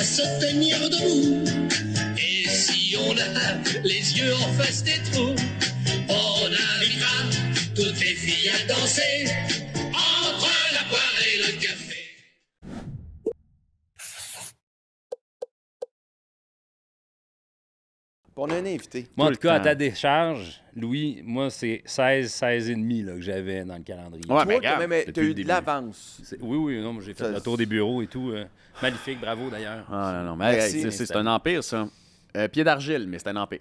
se tenir debout. Et si on a les yeux en face des trous, on invitera toutes les filles à danser entre la poire et le café. On a un invité. Moi, en tout cas, à ta décharge, Louis, moi, c'est 16 et demi là, que j'avais dans le calendrier. Ouais, mais regarde, tu as eu de l'avance. Oui, non, moi, j'ai fait le tour des bureaux et tout. Magnifique, bravo d'ailleurs. Ah non, mais hey, c'est un empire, ça. Pied d'argile, mais c'est un empire.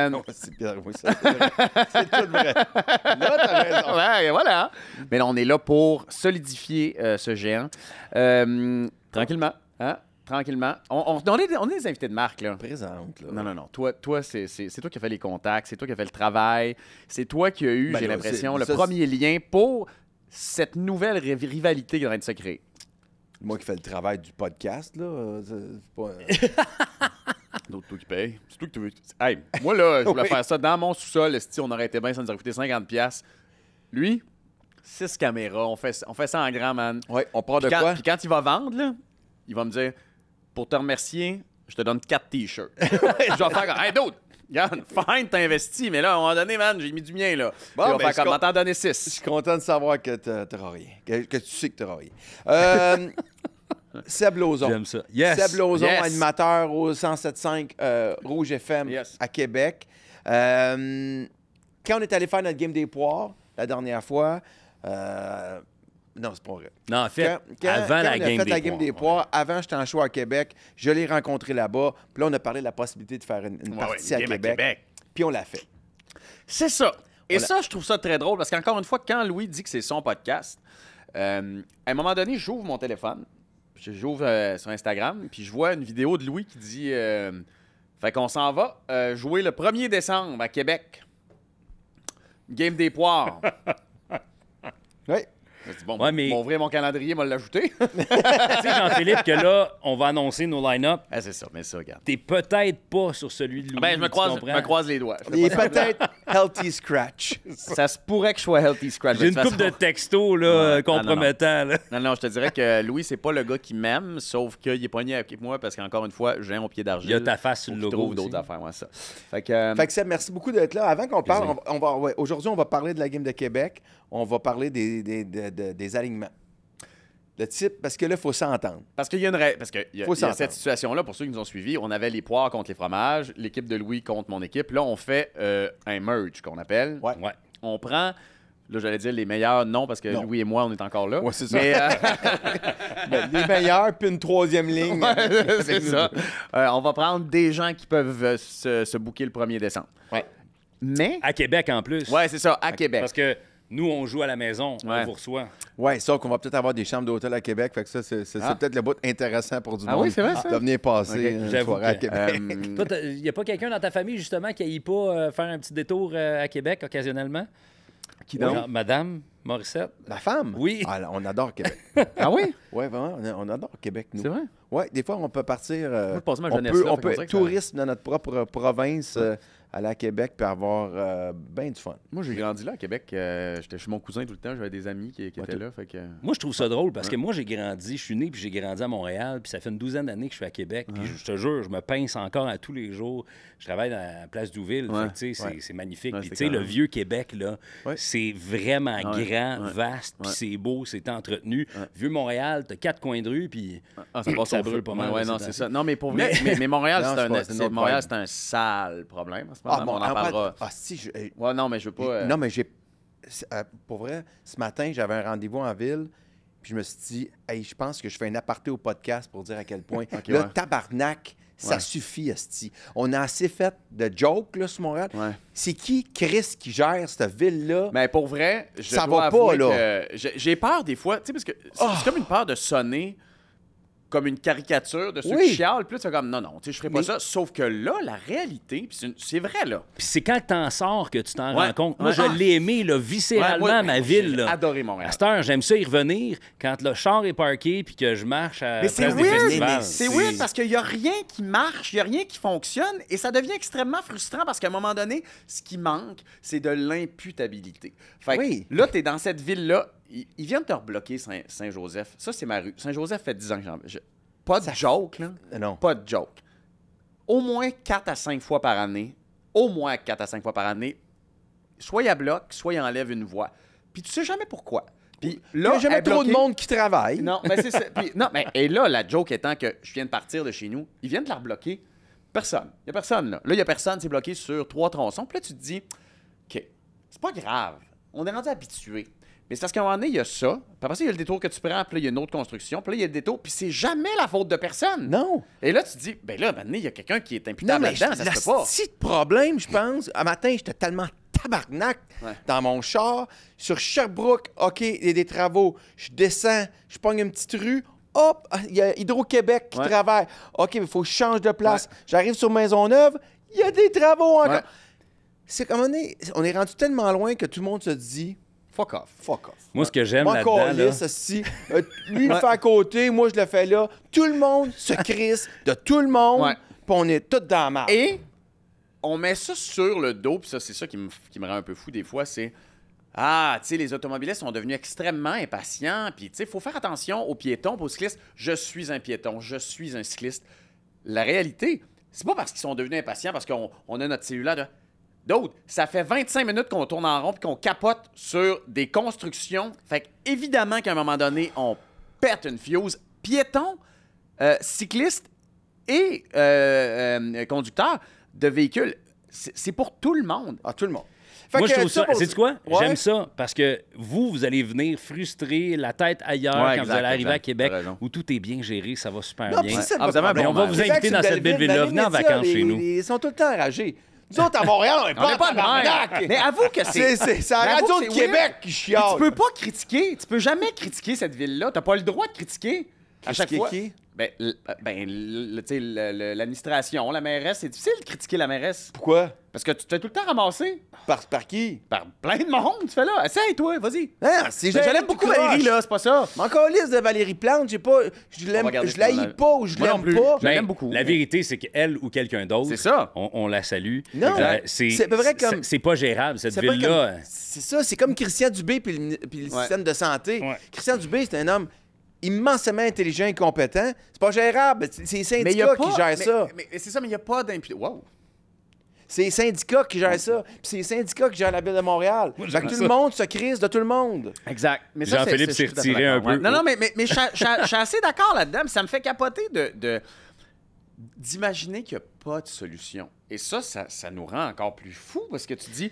Non, c'est bien, oui, ça, c'est vrai. C'est tout vrai. Là, t'as raison. Ouais, voilà. Mais là, on est là pour solidifier ce géant. Tranquillement, hein? Tranquillement. On est des invités de marque, là. Présente, là. Non. Toi c'est toi qui as fait les contacts, c'est toi qui as fait le travail, c'est toi qui as eu, j'ai l'impression, le premier lien pour cette nouvelle rivalité qui est en train de se créer. Moi qui fais le travail du podcast, là, c'est pas... D'autres, toi qui paye. C'est toi qui veux. Hey, moi, là, je voulais faire ça dans mon sous-sol. Si on aurait été bien, ça nous aurait coûté 50$. Lui, 6 caméras. On fait ça en grand, man. Oui, on part de Puis quoi? Puis quand il va vendre, là, il va me dire, pour te remercier, je te donne 4 T-shirts. Je vais faire comme, hey, d'autres, regarde, fine, t'as investi, mais là, à un moment donné, man, j'ai mis du mien, là. Bon, il va faire comme, m'en t'en donner 6. Je suis content de savoir que t'auras rien. Que tu sais que t'auras rien. Seb Lauzon. J'aime ça. Yes. Seb Lauzon, Yes. animateur au 107.5 Rouge FM à Québec. Quand on est allé faire notre game des poires la dernière fois, non, c'est pas vrai. Non, en fait, avant quand la on a game fait des la game des poires, avant j'étais en show à Québec, je l'ai rencontré là-bas, puis là on a parlé de la possibilité de faire une partie à Québec, puis on l'a fait. C'est ça. Et ça, je trouve ça très drôle parce qu'encore une fois, quand Louis dit que c'est son podcast, à un moment donné, j'ouvre mon téléphone, j'ouvre sur Instagram, puis je vois une vidéo de Louis qui dit fait qu'on s'en va jouer le 1er décembre à Québec. Game des poires. Oui. Je dis, bon, Ouais, mais- m'ouvrir ouvrir mon calendrier, m'a l'ajouter. tu sais, Jean-Philippe, que là, on va annoncer nos line-up. Ah, c'est ça, mais ça, regarde. T'es peut-être pas sur celui de Louis. Ben, je me tu comprends? croise les doigts. Il est peut-être Healthy Scratch. Ça se pourrait que je sois healthy scratch. J'ai de une toute couple de façon. textos là, Ouais. compromettants. Là. Non, je te dirais que Louis, c'est pas le gars qui m'aime, sauf qu'il est pogné avec moi parce qu'encore une fois, j'ai mon pied d'argile. Il y a ta face sur le Faut qu'il logo trouve d'autres aussi. affaires, moi, ça. Fait que, Fait que Seb, merci beaucoup d'être là. Avant qu'on parle, Plaisir. aujourd'hui, on va parler de la game de Québec. On va parler des alignements. Le type, parce que là, il faut s'entendre. Parce qu'il y a une parce qu'il y a, Faut il y a s'entendre. cette situation-là, pour ceux qui nous ont suivis, on avait les poires contre les fromages, l'équipe de Louis contre mon équipe. Là, on fait un merge qu'on appelle. Ouais. Ouais. On prend, là, j'allais dire les meilleurs, non, parce que Non. Louis et moi, on est encore là. Ouais, c'est ça. Mais, Ben, les meilleurs, puis une troisième ligne. c'est ça. On va prendre des gens qui peuvent se booker le 1er décembre. Ouais. Mais, À Québec en plus. ouais, c'est ça, à Québec. Parce que nous, on joue à la maison, Ouais. on vous reçoit. Oui, sauf qu'on va peut-être avoir des chambres d'hôtel à Québec. Fait que ça, c'est peut-être le bout intéressant pour du Ah monde. oui, c'est vrai, ça? De venir passer Ok, une j'avoue soirée à que- Québec. Toi, il n'y a pas quelqu'un dans ta famille, justement, qui n'aille pas faire un petit détour à Québec occasionnellement? Qui donc? Genre, Madame Morissette? Ma femme? Oui. Ah, on adore Québec. Ah oui? Oui, vraiment, on adore Québec, nous. C'est vrai? Oui, des fois, on peut partir. Moi, je passe ma on jeunesse peut, là, on fait peut qu'on être dirait que ça- tourisme dans notre propre province, aller à Québec, puis avoir bien du fun. Moi, j'ai grandi là à Québec. J'étais chez mon cousin tout le temps. J'avais des amis qui étaient là. Fait que... Moi, je trouve ça drôle parce que moi, j'ai grandi, je suis né puis j'ai grandi à Montréal, puis ça fait une douzaine d'années que je suis à Québec. Puis je te jure, je me pince encore à tous les jours. Je travaille dans la place d'Ouville. Ouais. Fait que, tu sais, Ouais. c'est magnifique. Ouais, Puis, c'est tu sais, le carré. vieux Québec, là, Ouais. c'est vraiment Ouais. grand, Ouais. vaste, puis Ouais. c'est beau, c'est entretenu. Vieux Montréal, t'as 4 coins de rue, puis Ah, ça passe ça au brûle feu. pas mal. Ouais, là, non, ces c'est temps-ci. ça. Non, mais pour vrai, mais Montréal, Non, c'est une autre Montréal, vibe. c'est un sale problème en ce moment. Ah, on bon, en parlera. Ah, si, Ouais, non, mais je veux pas. Non, mais pour vrai, ce matin, j'avais un rendez-vous en ville, puis je me suis dit, hey, je pense que je fais un aparté au podcast pour dire à quel point. Là, ouais. tabarnak, ça Ouais. suffit, esti. On a assez fait de jokes, là, sur Montréal. Ouais. C'est qui, Chris, qui gère cette ville-là? Mais pour vrai, Ça dois va pas, avouer là. que j'ai peur des fois, tu sais, parce que c'est comme une peur de sonner comme une caricature de ceux Oui. qui chialent. Puis là, tu fais comme, non, tu sais, je ferai pas Mais- ça. Sauf que là, la réalité, puis c'est vrai, là. Puis c'est quand t'en sors que tu t'en Ouais. rends compte. Moi, Ouais. je l'ai aimé, là, viscéralement, Ouais, moi, ma j'ai ville. Là. adoré Montréal. À cette heure, j'aime ça y revenir quand le char est parqué puis que je marche à Mais c'est place des weird, festivals. c'est weird parce qu'il n'y a rien qui marche, il n'y a rien qui fonctionne et ça devient extrêmement frustrant parce qu'à un moment donné, ce qui manque, c'est de l'imputabilité. Fait que Oui. là, tu es dans cette ville-là, ils viennent te rebloquer Saint-Joseph. Ça, c'est ma rue. Saint-Joseph fait 10 ans que pas de joke, là. Non. Pas de joke. Au moins 4 à 5 fois par année, soit il à bloc, soit il enlève une voix. Puis tu sais jamais pourquoi. Puis là, il n'y a jamais trop de monde qui travaille. Non, mais c'est ça. Puis, non, mais et là, la joke étant que je viens de partir de chez nous, ils viennent de la rebloquer. Personne. Il n'y a personne, là. Là, il n'y a personne, c'est bloqué sur 3 tronçons. Puis là, tu te dis, OK, c'est pas grave. On est rendu habitué. Mais c'est parce qu'à un moment donné, il y a ça. Puis après ça, il y a le détour que tu prends. Puis là, il y a une autre construction. Puis là, il y a le détour. Puis c'est jamais la faute de personne. Non. Et là, tu te dis, ben là, maintenant, il y a quelqu'un qui est imputable là-dedans. Ça se peut pas. C'est le problème, je pense. Un matin, j'étais tellement tabarnak dans mon char. Sur Sherbrooke, OK, il y a des travaux. Je descends, je pogne une petite rue. Hop, il y a Hydro-Québec qui travaille. OK, il faut que je change de place. J'arrive sur Maisonneuve, il y a des travaux encore. C'est comme on est rendu tellement loin que tout le monde se dit fuck off. Fuck off. Moi, ce que j'aime là-dedans... Lui, il le fait à côté, moi, je le fais là. Tout le monde se crisse de tout le monde, puis on est tous dans la marde. Et on met ça sur le dos, puis ça, c'est ça qui me rend un peu fou des fois, c'est... Ah, tu sais, les automobilistes sont devenus extrêmement impatients, puis tu sais, il faut faire attention aux piétons, aux cyclistes. Je suis un piéton, je suis un cycliste. La réalité, c'est pas parce qu'ils sont devenus impatients, parce qu'on a notre cellulaire. D'autres, ça fait 25 minutes qu'on tourne en rond puis qu'on capote sur des constructions. Fait qu'évidemment qu'à un moment donné, on pète une fuse. Piétons, cyclistes et conducteurs de véhicules, c'est pour tout le monde. Ah, tout le monde. Moi, je trouve ça... Sais-tu quoi? Ouais. J'aime ça parce que vous allez venir frustrer la tête ailleurs quand vous allez arriver à Québec où tout est bien géré, ça va super bien. Mais on va vous inviter dans cette belle ville-là. Venez en vacances chez nous. Ils sont tout le temps enragés. Nous autres, à Montréal, on n'est pas de barnac. Mais avoue que c'est la radio de Québec qui chiale. Tu peux pas critiquer. Tu peux jamais critiquer cette ville-là. T'as pas le droit de critiquer à chaque fois. Qui? L'administration, la mairesse, c'est difficile de critiquer la mairesse. Pourquoi? Parce que tu te fais tout le temps ramasser. Par qui? Par plein de monde, tu fais là. Essaye, toi, vas-y. J'aime beaucoup Valérie, là, c'est pas ça. Mais encore liste de Valérie Plante, je l'haïs pas ou je l'aime pas. Je l'aime beaucoup. La vérité, c'est qu'elle ou quelqu'un d'autre, c'est ça. On la salue. Non, c'est vrai comme... C'est pas gérable, cette ville-là. C'est ça, c'est comme Christian Dubé puis le système de santé. Christian Dubé, c'est un homme immensément intelligent et compétent. C'est pas gérable. C'est les syndicats qui gèrent ça. Mais c'est ça, mais il n'y a pas d'impunité. Wow! C'est les syndicats qui gèrent ça. Puis c'est les syndicats qui gèrent la ville de Montréal. Fait que tout le monde se crise de tout le monde. Exact. Mais Jean-Philippe s'est retiré un peu. Non, mais je suis assez d'accord là-dedans. Ça me fait capoter d'imaginer qu'il n'y a pas de solution. Et ça nous rend encore plus fous parce que tu dis,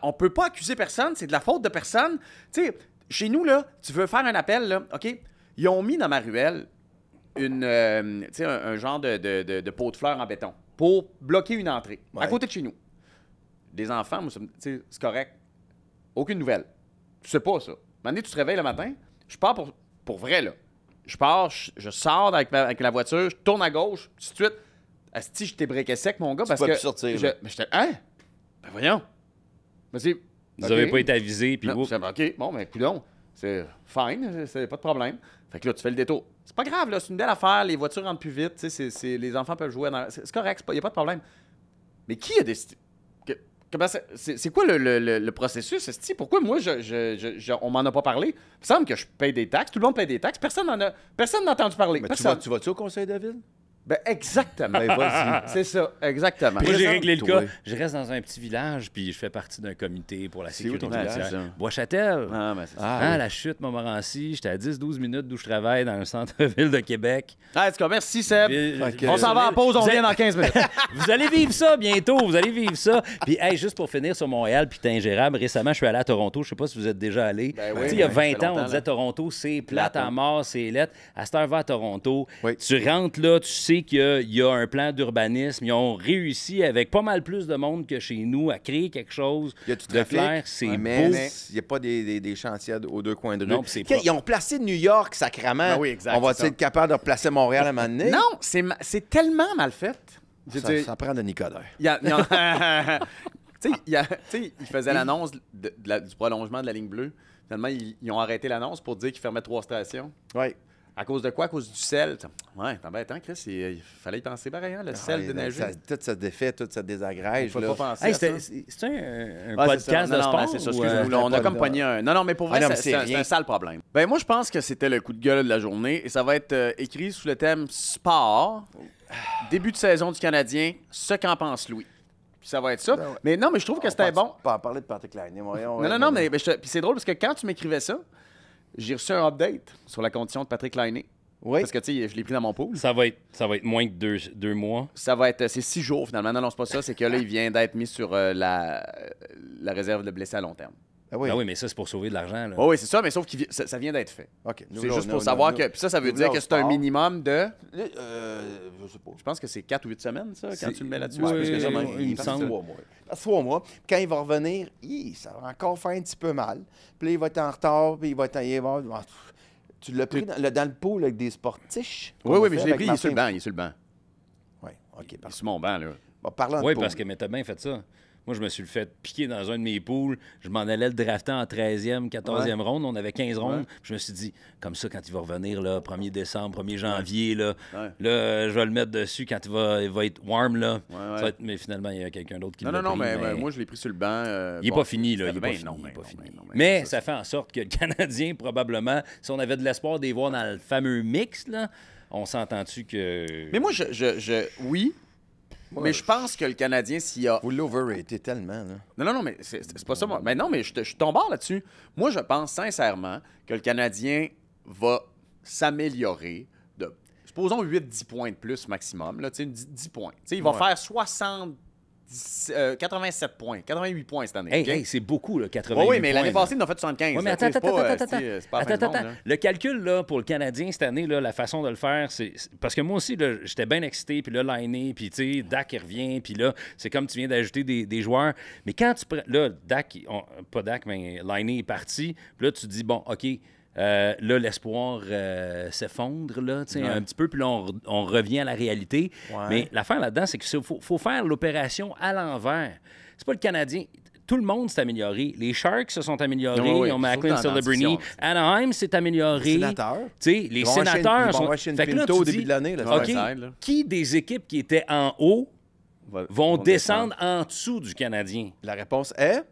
on peut pas accuser personne, c'est de la faute de personne. Tu sais, chez nous, là, tu veux faire un appel, là, OK? Ils ont mis dans ma ruelle un genre de pot de fleurs en béton pour bloquer une entrée à côté de chez nous. Des enfants, moi, c'est correct. Aucune nouvelle. Tu sais pas ça. Un moment donné, tu te réveilles le matin, je pars pour vrai, là. Je pars, je sors avec la voiture, je tourne à gauche, tout de suite. Asti, je t'ai breaké sec, mon gars, parce que... sortir, mais j'étais... Hein? Ben voyons. Vas-y. Vous n'avez pas été avisé, puis... OK, bon, ben coudonc. C'est fine, c'est pas de problème. Fait que là, tu fais le détour. C'est pas grave, là, c'est une belle affaire, les voitures rentrent plus vite, les enfants peuvent jouer. C'est correct, il n'y a pas de problème. Mais qui a décidé? C'est quoi le processus? Pourquoi moi, on m'en a pas parlé? Il me semble que je paye des taxes, tout le monde paye des taxes, personne n'a entendu parler. Mais tu vas-tu au conseil de ville? Ben exactement. Ben, vas-y. C'est ça, exactement. Moi, j'ai réglé le cas. Je reste dans un petit village, puis je fais partie d'un comité pour la sécurité routière. Bois-Châtel. Ah, ben c'est ça. La chute Montmorency. J'étais à 10-12 minutes d'où je travaille dans le centre-ville de Québec. En tout cas, merci Seb. On s'en va en pause, on revient dans 15 minutes. Vous allez vivre ça bientôt, vous allez vivre ça. Puis, juste pour finir sur Montréal, puis t'es ingérable, récemment, je suis allé à Toronto. Je sais pas si vous êtes déjà allé. Il y a 20 ans, on disait Toronto, c'est plate à mort, c'est lettre. À cette heure, va à Toronto. Tu rentres là, tu sais qu'il y a un plan d'urbanisme. Ils ont réussi, avec pas mal plus de monde que chez nous, à créer quelque chose de clair. C'est beau. Mais il n'y a pas des chantiers aux deux coins de rue. Non, ils ont placé New York, sacrément. Ben oui, exact, on va être capable de replacer Montréal à un moment donné? Non, c'est tellement mal fait. Ça prend de Nicodère. Il faisait l'annonce du prolongement de la ligne bleue. Finalement, ils ont arrêté l'annonce pour dire qu'ils fermaient 3 stations. Oui. À cause de quoi? À cause du sel. Ouais, t'es embêtant, Chris. Il fallait y penser pareil, hein, le sel de neiger. Tout ça défait, tout ça désagrège. On peut là. pas penser à ça. C'est un Ouais, podcast de non, sport? c'est ça, ou, excuse-moi. On a comme pogné un... Non, mais pour vrai, non, mais c'est un sale problème. Ben moi, je pense que c'était le coup de gueule de la journée et ça va être écrit sous le thème sport, début de saison du Canadien, ce qu'en pense Louis. Puis ça va être ça. Ben ouais. Mais non, mais je trouve que c'était bon. Pas en parler de Patrick Laine. Non, mais puis c'est drôle parce que quand tu m'écrivais ça, j'ai reçu un update sur la condition de Patrick Laine. Oui. Parce que, tu sais, je l'ai pris dans mon pool. Ça va être moins que 2 mois. Ça va être... C'est 6 jours, finalement. Non, c'est pas ça. C'est que là, il vient d'être mis sur la réserve de blessés à long terme. Ah oui. Ah oui, mais ça, c'est pour sauver de l'argent. Oui, c'est ça, mais sauf que ça vient d'être fait. OK. C'est juste pour savoir que... Puis ça veut dire que c'est un minimum de... Je sais pas. Je pense que c'est 4 ou 8 semaines, ça, quand tu le mets là-dessus. Oui, C'est plus que ça, même. il me passe semble. 3 mois. Il passe 3 mois. Puis quand il va revenir, ça va encore faire un petit peu mal. Puis là, il va être en retard, puis il va être... Tu l'as pris dans le pool avec des sportiches? Oui, mais je l'ai pris, il est sur le banc. Oui, OK, Il est parfait. sur mon banc, là. Bon, parlant de Oui, pool. parce que mais t'as bien fait ça. Moi, je me suis fait piquer dans un de mes pools. Je m'en allais le drafter en 13e, 14e ronde. On avait 15 rondes. Je me suis dit, comme ça, quand il va revenir, là, 1er décembre, 1er janvier, là, je vais le mettre dessus quand il va être warm. Là. Ça va être... Mais finalement, il y a quelqu'un d'autre qui l'a Non, pris, mais moi, je l'ai pris sur le banc. Il n'est pas fini, là. Il n'est pas fini. Mais ça fait en sorte que le Canadien, probablement, si on avait de l'espoir d'y voir dans le fameux mix, là, on s'entend-tu que... Mais moi, oui. Mais je pense que le Canadien, s'il y a... Vous l'overratez tellement, là. Non, mais c'est pas ça. Moi. Mais non, mais je suis ton bord là-dessus. Moi, je pense sincèrement que le Canadien va s'améliorer de, supposons, 8-10 points de plus maximum. Là, 10 points. Il va faire 87 points, 88 points cette année. Hey, c'est beaucoup, là, 88 oui, mais points, l'année là. passée, il en a fait 75. Ouais, mais là, attends. c'est pas la fin du monde, là. Le calcul là, pour le Canadien cette année, là, la façon de le faire, c'est parce que moi aussi, là, j'étais bien excité, puis là, Lainé, puis tu sais, Dak, il revient, puis là, c'est comme tu viens d'ajouter des joueurs. Mais quand tu prends. Là, Dak, pas Dak, mais Lainé est parti, puis là, tu te dis, bon, OK. Là, l'espoir s'effondre là, un petit peu, puis là, on revient à la réalité. Ouais. Mais l'affaire là-dedans, c'est qu'il faut faire l'opération à l'envers. C'est pas le Canadien. Tout le monde s'est amélioré. Les Sharks se sont améliorés. Oui, Ils ont Macklin Celebrini. Anaheim s'est amélioré. Les sénateurs. Les sénateurs sont... Fait que là, tu au dis, début de l'année. OK, qui des équipes qui étaient en haut vont descendre en dessous du Canadien? La réponse est...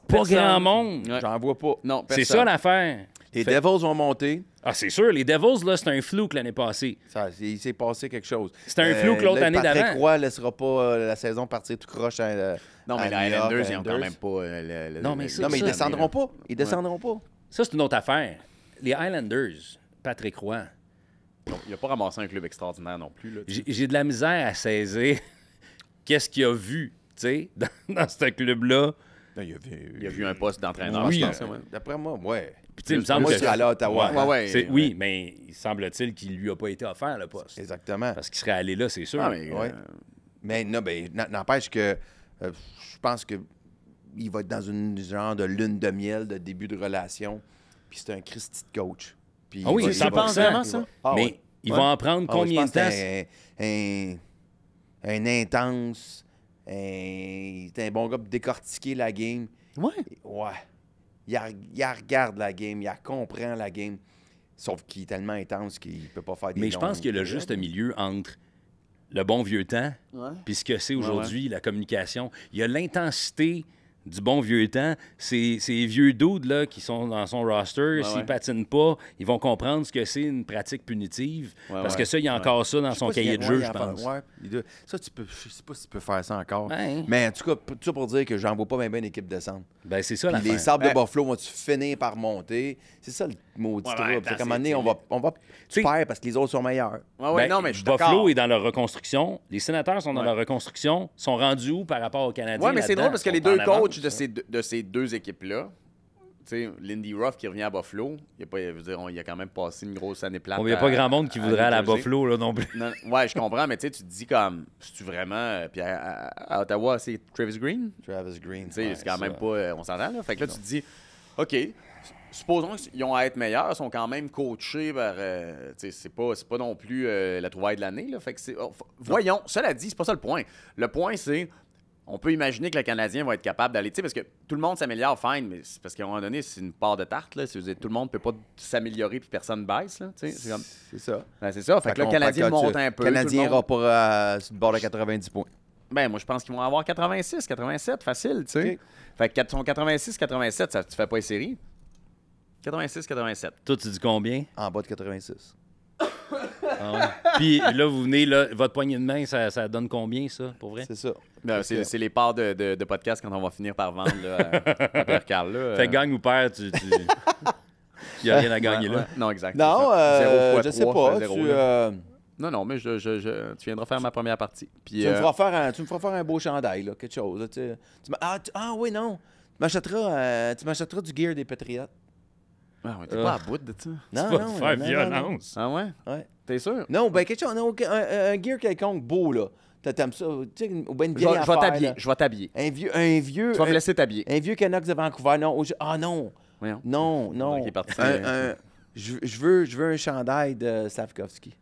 Pas Personne. grand monde. Ouais. J'en vois pas. Non, C'est personne. ça l'affaire. Les Devils vont monter. Ah, c'est sûr. Les Devils, là, c'est un flou l'année passée. Il s'est passé quelque chose. C'était un flou que l'autre année d'avant. Patrick Roy ne laissera pas la saison partir tout croche à Non, mais à les New York, Islanders, ils à ont quand même pas... Non, mais ça, Non, mais ils descendront pas. Ils descendront pas. Ça, c'est une autre affaire. Les Highlanders, Patrick Roy, Il n'a pas ramassé un club extraordinaire non plus. Là, j'ai de la misère à saisir qu'est-ce qu'il a vu, tu sais, dans ce club-là. Non, il a vu un poste d'entraîneur, Oui. je pense. D'après moi, ouais. Puis, tu sais, il me semble Moi, que... je suis allé à Ottawa. Ouais. Oui, mais il semble-t-il qu'il lui a pas été offert, le poste. Exactement. Parce qu'il serait allé là, c'est sûr. Ah, mais, Ouais. Mais non, ben, n'empêche que je pense que il va être dans une genre de lune de miel de début de relation. Puis c'est un Christy de coach. Puis Ah oui, il va- 100%. il va- vraiment ça? Ah, mais ouais. ils Ouais. vont en prendre Ah ouais, combien je de pense que temps? c'est un intense. C'est un bon gars pour décortiquer la game. Ouais. Ouais. Il regarde la game, il comprend la game. Sauf qu'il est tellement intense qu'il peut pas faire des Mais je pense qu'il y a le juste milieu entre le bon vieux temps puis ce que c'est aujourd'hui, la communication. Il y a l'intensité du bon vieux temps. Ces vieux dudes là, qui sont dans son roster, s'ils patinent pas, ils vont comprendre ce que c'est une pratique punitive. Parce que ça, il y a encore ça dans son cahier de jeu, je pense. Ça, je sais pas si tu peux faire ça encore. Ouais. Mais en tout cas, tout ça pour dire que j'en vois pas bien une équipe descendre. Ben, c'est ça Puis l'affaire. les Sables de Buffalo vont-tu finir par monter? C'est ça le maudit Ouais, trouble. attends, C'est qu'à un moment donné, c'est- on va Tu sais- perdre parce que les autres sont meilleurs. Ouais, Ben, non, mais je suis Buffalo d'accord. est dans leur reconstruction. Les sénateurs sont dans leur reconstruction. Sont rendus où par rapport aux Canadiens? Ouais, mais c'est là-dedans? drôle parce que les Ils sont deux en avance, coachs ça. de ces deux équipes-là, tu sais, Lindy Ruff qui revient à Buffalo, il a quand même passé une grosse année plate. Il n'y a pas grand monde qui voudrait aller à New Jersey. Buffalo là, non plus. Non, ouais, je comprends, mais tu sais, tu te dis comme, c'est-tu vraiment. Puis à Ottawa, c'est Travis Green. Travis Green. Tu sais, Ouais, c'est quand ça. même pas. On s'entend, là. Fait que là, tu te dis, OK, supposons qu'ils ont à être meilleurs, ils sont quand même coachés par. Tu sais, c'est pas non plus la trouvaille de l'année, là. Fait que c'est. Voyons, cela dit, c'est pas ça le point. Le point, c'est. on peut imaginer que le Canadien va être capable d'aller, tu sais, parce que tout le monde s'améliore, fine, mais c'est parce qu'à un moment donné, c'est une part de tarte, là. Tout le monde ne peut pas s'améliorer puis personne baisse, là. C'est ça. Ben, c'est ça. Fait que le Canadien monte un peu. Le Canadien ira pas sur le bord de 90 points. Ben, moi, je pense qu'ils vont avoir 86, 87, facile, tu sais. Okay. Fait que son 86, 87, ça, tu fais pas les séries. 86, 87. Toi, tu dis combien? En bas de 86. Puis là, vous venez, là, votre poignée de main, ça donne combien, ça, pour vrai? C'est ça. Ben, c'est les parts de podcast quand on va finir par vendre là, à Pierre-Carl. Fait gagne ou perd, il n'y a rien à gagner là. Non, exact. Non, je sais pas. Non, mais tu viendras faire ma première partie. Puis, tu me feras faire un beau chandail, là, quelque chose. Oui, non. Tu m'achèteras du gear des Patriotes. Ah ouais, t'es pas à bout de ça. Non, tu vas te faire violence. Ah ouais? Ouais. T'es sûr? Non, ben quelque chose, un gear quelconque beau, là. T'aimes ça? Tu sais, ou ben une vieille affaire, je vais t'habiller. Un vieux... Tu vas me laisser t'habiller. Un vieux Canucks de Vancouver. Non, non. Voyons. Non. Okay, parti, je veux un chandail de Slavkovski.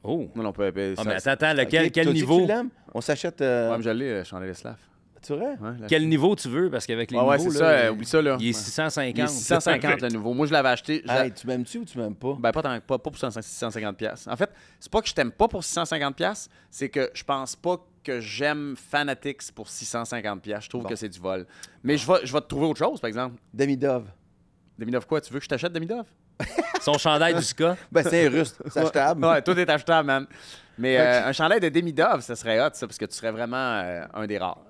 Oh! Non, on peut... mais attends, quel niveau? Tu l'aimes? On s'achète... Ouais, mais je l'ai, chandail de Slav. Tu vrai? Ouais, quel niveau tu veux? Parce qu'avec les niveaux, ouais, c'est là, ça, oublie ça, là. Il est 650. Il est 650, le nouveau. Moi, je l'avais acheté. Hey, tu m'aimes-tu ou tu m'aimes pas? Ben, pas pour 650$. En fait, c'est pas que je t'aime pas pour 650$, c'est que je pense pas que j'aime Fanatics pour 650$. Je trouve que c'est du vol. Mais je vais te trouver autre chose, par exemple. Demidov. Demidov quoi? Tu veux que je t'achète Demidov? Son chandail du ska? Ben, c'est russe. C'est achetable. Ouais, tout est achetable, man. Mais un chandail de Demidov, ça serait hot, ça, parce que tu serais vraiment un des rares.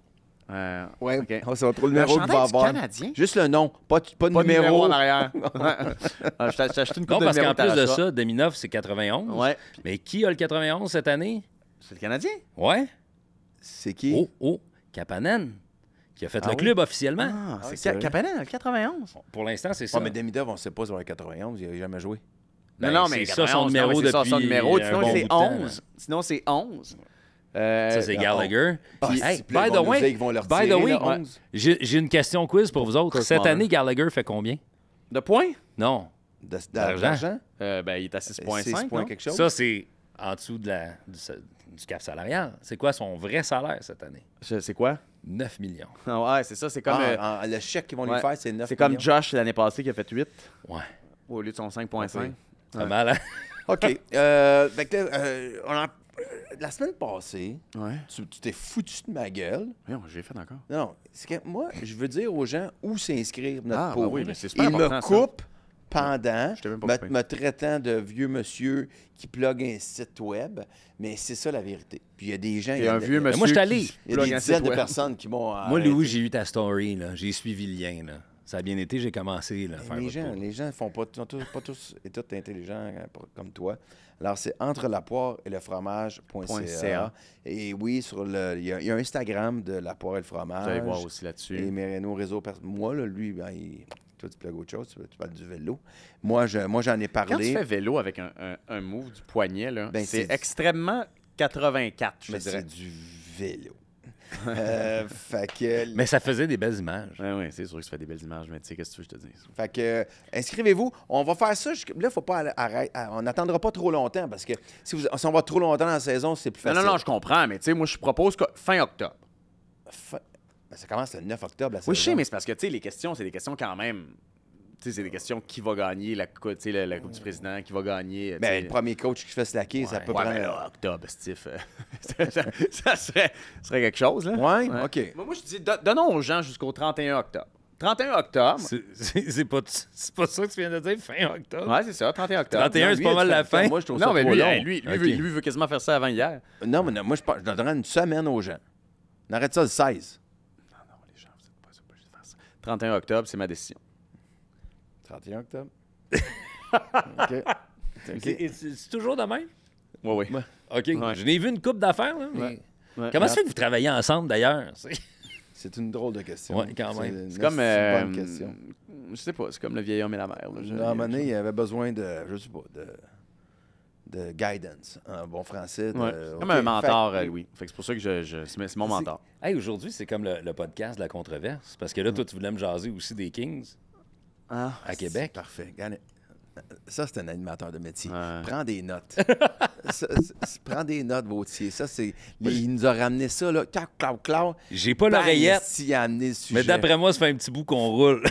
Ouais, okay. C'est un trop le numéro que tu vas avoir. Canadien? Juste le nom, pas de numéro en arrière. Je t'ai acheté une coupe non, de parce qu'en plus de ça, ça, Demidov, c'est 91. Ouais. Mais qui a le 91 cette année? C'est le Canadien? Ouais. C'est qui? Kapanen, qui a fait le club officiellement. Ah, c'est Kapanen, le 91. Pour l'instant, c'est ça. Mais Demidov, on ne sait pas sur le 91, il n'a jamais joué. Ben, non, mais c'est ça son numéro depuis son numéro. Sinon, c'est 11. Sinon, c'est 11. Ça, c'est Gallagher. Hey, by the way, j'ai une question quiz pour vous autres. Cette année, Gallagher fait combien? De points? Non. D'argent? Ben, il est à 6,5. 6 points quelque chose. Ça, c'est en dessous du cap salarial. C'est quoi son vrai salaire cette année? C'est quoi? 9 millions. Ouais, c'est ça. C'est comme... le chèque qu'ils vont lui faire, c'est 9 millions. C'est comme Josh l'année passée qui a fait 8. Ouais. Au lieu de son 5,5. Pas mal, hein? OK. La semaine passée, tu t'es foutu de ma gueule. Non, j'ai fait encore. Non, c'est que moi, je veux dire aux gens où s'inscrire notre pauvre. Oui, mais c'est super Ils me coupent pendant, me traitant de vieux monsieur qui plug un site web, mais c'est ça la vérité. Puis il y a des gens... Il y a un vieux monsieur moi, je suis allé. Il y a des dizaines de personnes qui m'ont... Moi, Louis, j'ai eu ta story, là. J'ai suivi le lien, là. Ça a bien été, j'ai commencé là, à faire les gens font pas tous et tous intelligents comme toi. Alors, c'est entre la poire et le fromage.ca. Et oui, il y a un Instagram de la poire et le fromage. Vous allez voir aussi là-dessus. Et Mereno Réseau. Moi, là, lui, toi, tu plugues autre chose, tu parles du vélo. Moi, j'en ai parlé. Quand tu fais vélo avec un move du poignet, là, c'est extrêmement 84, je dirais. C'est du vélo. Mais ça faisait des belles images. Oui, c'est sûr que ça fait des belles images, mais tu sais, qu'est-ce que tu veux que je te dise? Fait que, inscrivez-vous. On va faire ça. Là, il ne faut pas arrêter. On n'attendra pas trop longtemps parce que si on va trop longtemps dans la saison, c'est plus facile. Non, je comprends, mais tu sais, moi, je propose que fin octobre. Ça commence le 9 octobre, la saison. Oui, je sais, mais c'est parce que, tu sais, les questions, c'est des questions quand même... Tu sais, c'est des questions qui va gagner la Coupe du Président, qui va gagner... Ben, le premier coach qui se fait slacker, ça peut prendre... mais là, octobre, Steve, ça serait quelque chose, là. Ouais, OK. Moi, je dis, donnons aux gens jusqu'au 31 octobre. 31 octobre... C'est pas ça que tu viens de dire, fin octobre? Ouais, c'est ça, 31 octobre. 31, c'est pas mal la fin. Moi, je trouve ça trop long. Lui veut quasiment faire ça avant hier. Non, mais moi, je donnerais une semaine aux gens. On arrête ça le 16. Non, les gens, vous n'êtes pas obligés de faire ça. 31 octobre, c'est ma décision. 31 octobre. OK. C'est toujours de même? Oui. OK. Je n'ai vu une coupe d'affaires, là. Mais... Comment ça fait que vous travaillez ensemble, d'ailleurs? C'est une drôle de question. Oui, quand même. C'est comme... une bonne question. Je sais pas, c'est comme le vieil homme et la mère. À un moment donné, il avait besoin de... Je sais pas, de guidance, en bon français. Comme un mentor, Louis. Fait que c'est pour ça que c'est mon mentor. Hey, aujourd'hui, c'est comme le podcast de la controverse. Parce que là, toi, tu voulais me jaser aussi des Kings. À Québec. Parfait. Ça, c'est un animateur de métier. Ouais. Prends des notes. Prends des notes, Vautier. Ça, c'est... Il nous a ramené ça, là. Clac. J'ai pas l'oreillette. Il a amené le sujet. Mais d'après moi, ça fait un petit bout qu'on roule.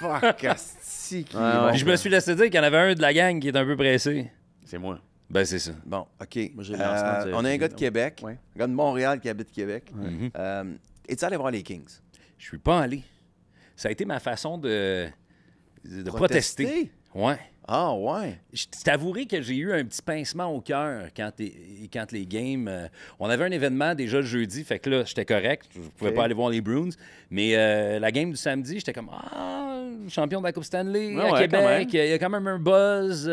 Fuck, asti, qui est Ouais, bon. Puis je me suis laissé dire qu'il y en avait un de la gang qui est un peu pressé. C'est moi. Ben, c'est ça. Bon, OK. Moi, j'ai le lancement de- on a un gars de Québec, Ouais. un gars de Montréal qui habite Québec. Mhm. Es-tu allé voir les Kings? Je suis pas allé. Ça a été ma façon de protester. Ouais. Ah, ouais. Je t'avouerai que j'ai eu un petit pincement au cœur quand les games... on avait un événement déjà le jeudi, fait que là, j'étais correct. Je pouvais OK. pas aller voir les Bruins. Mais la game du samedi, j'étais comme « Ah, champion de la Coupe Stanley Ouais, à ouais, quand Québec. même. Il y a quand même un buzz.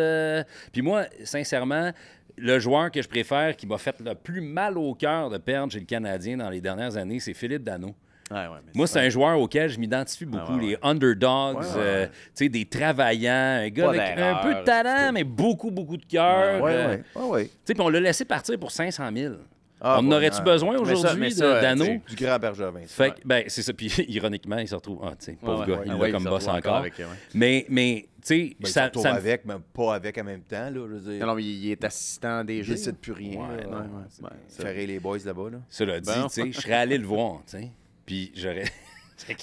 Puis moi, sincèrement, le joueur que je préfère, qui m'a fait le plus mal au cœur de perdre chez le Canadien dans les dernières années, c'est Philippe Danault. Ouais, mais Moi, c'est un joueur auquel je m'identifie beaucoup. Les underdogs, tu sais, des travaillants, un gars Pas avec un d'erreur, peu de talent, mais beaucoup de cœur. Ouais. Tu sais, puis on l'a laissé partir pour 500 000. Ah, on en aurait-tu besoin mais aujourd'hui ça, de Dano? tu Du grand Bergevin. ça. Fait que, ben, c'est ça. Puis, ironiquement, il se retrouve... Ah, tu sais, pauvre gars, il l'a comme boss encore. Avec, ouais. Mais tu sais, Ben, il se ça retrouve me... avec, mais pas avec en même temps, là, je veux dire. Non, mais il est assistant des Il jeux. décide plus rien. Ouais, là. ouais. Ferrer les boys là-bas, là. Cela dit, Ben, tu sais, je serais allé le voir, tu sais. Puis j'aurais...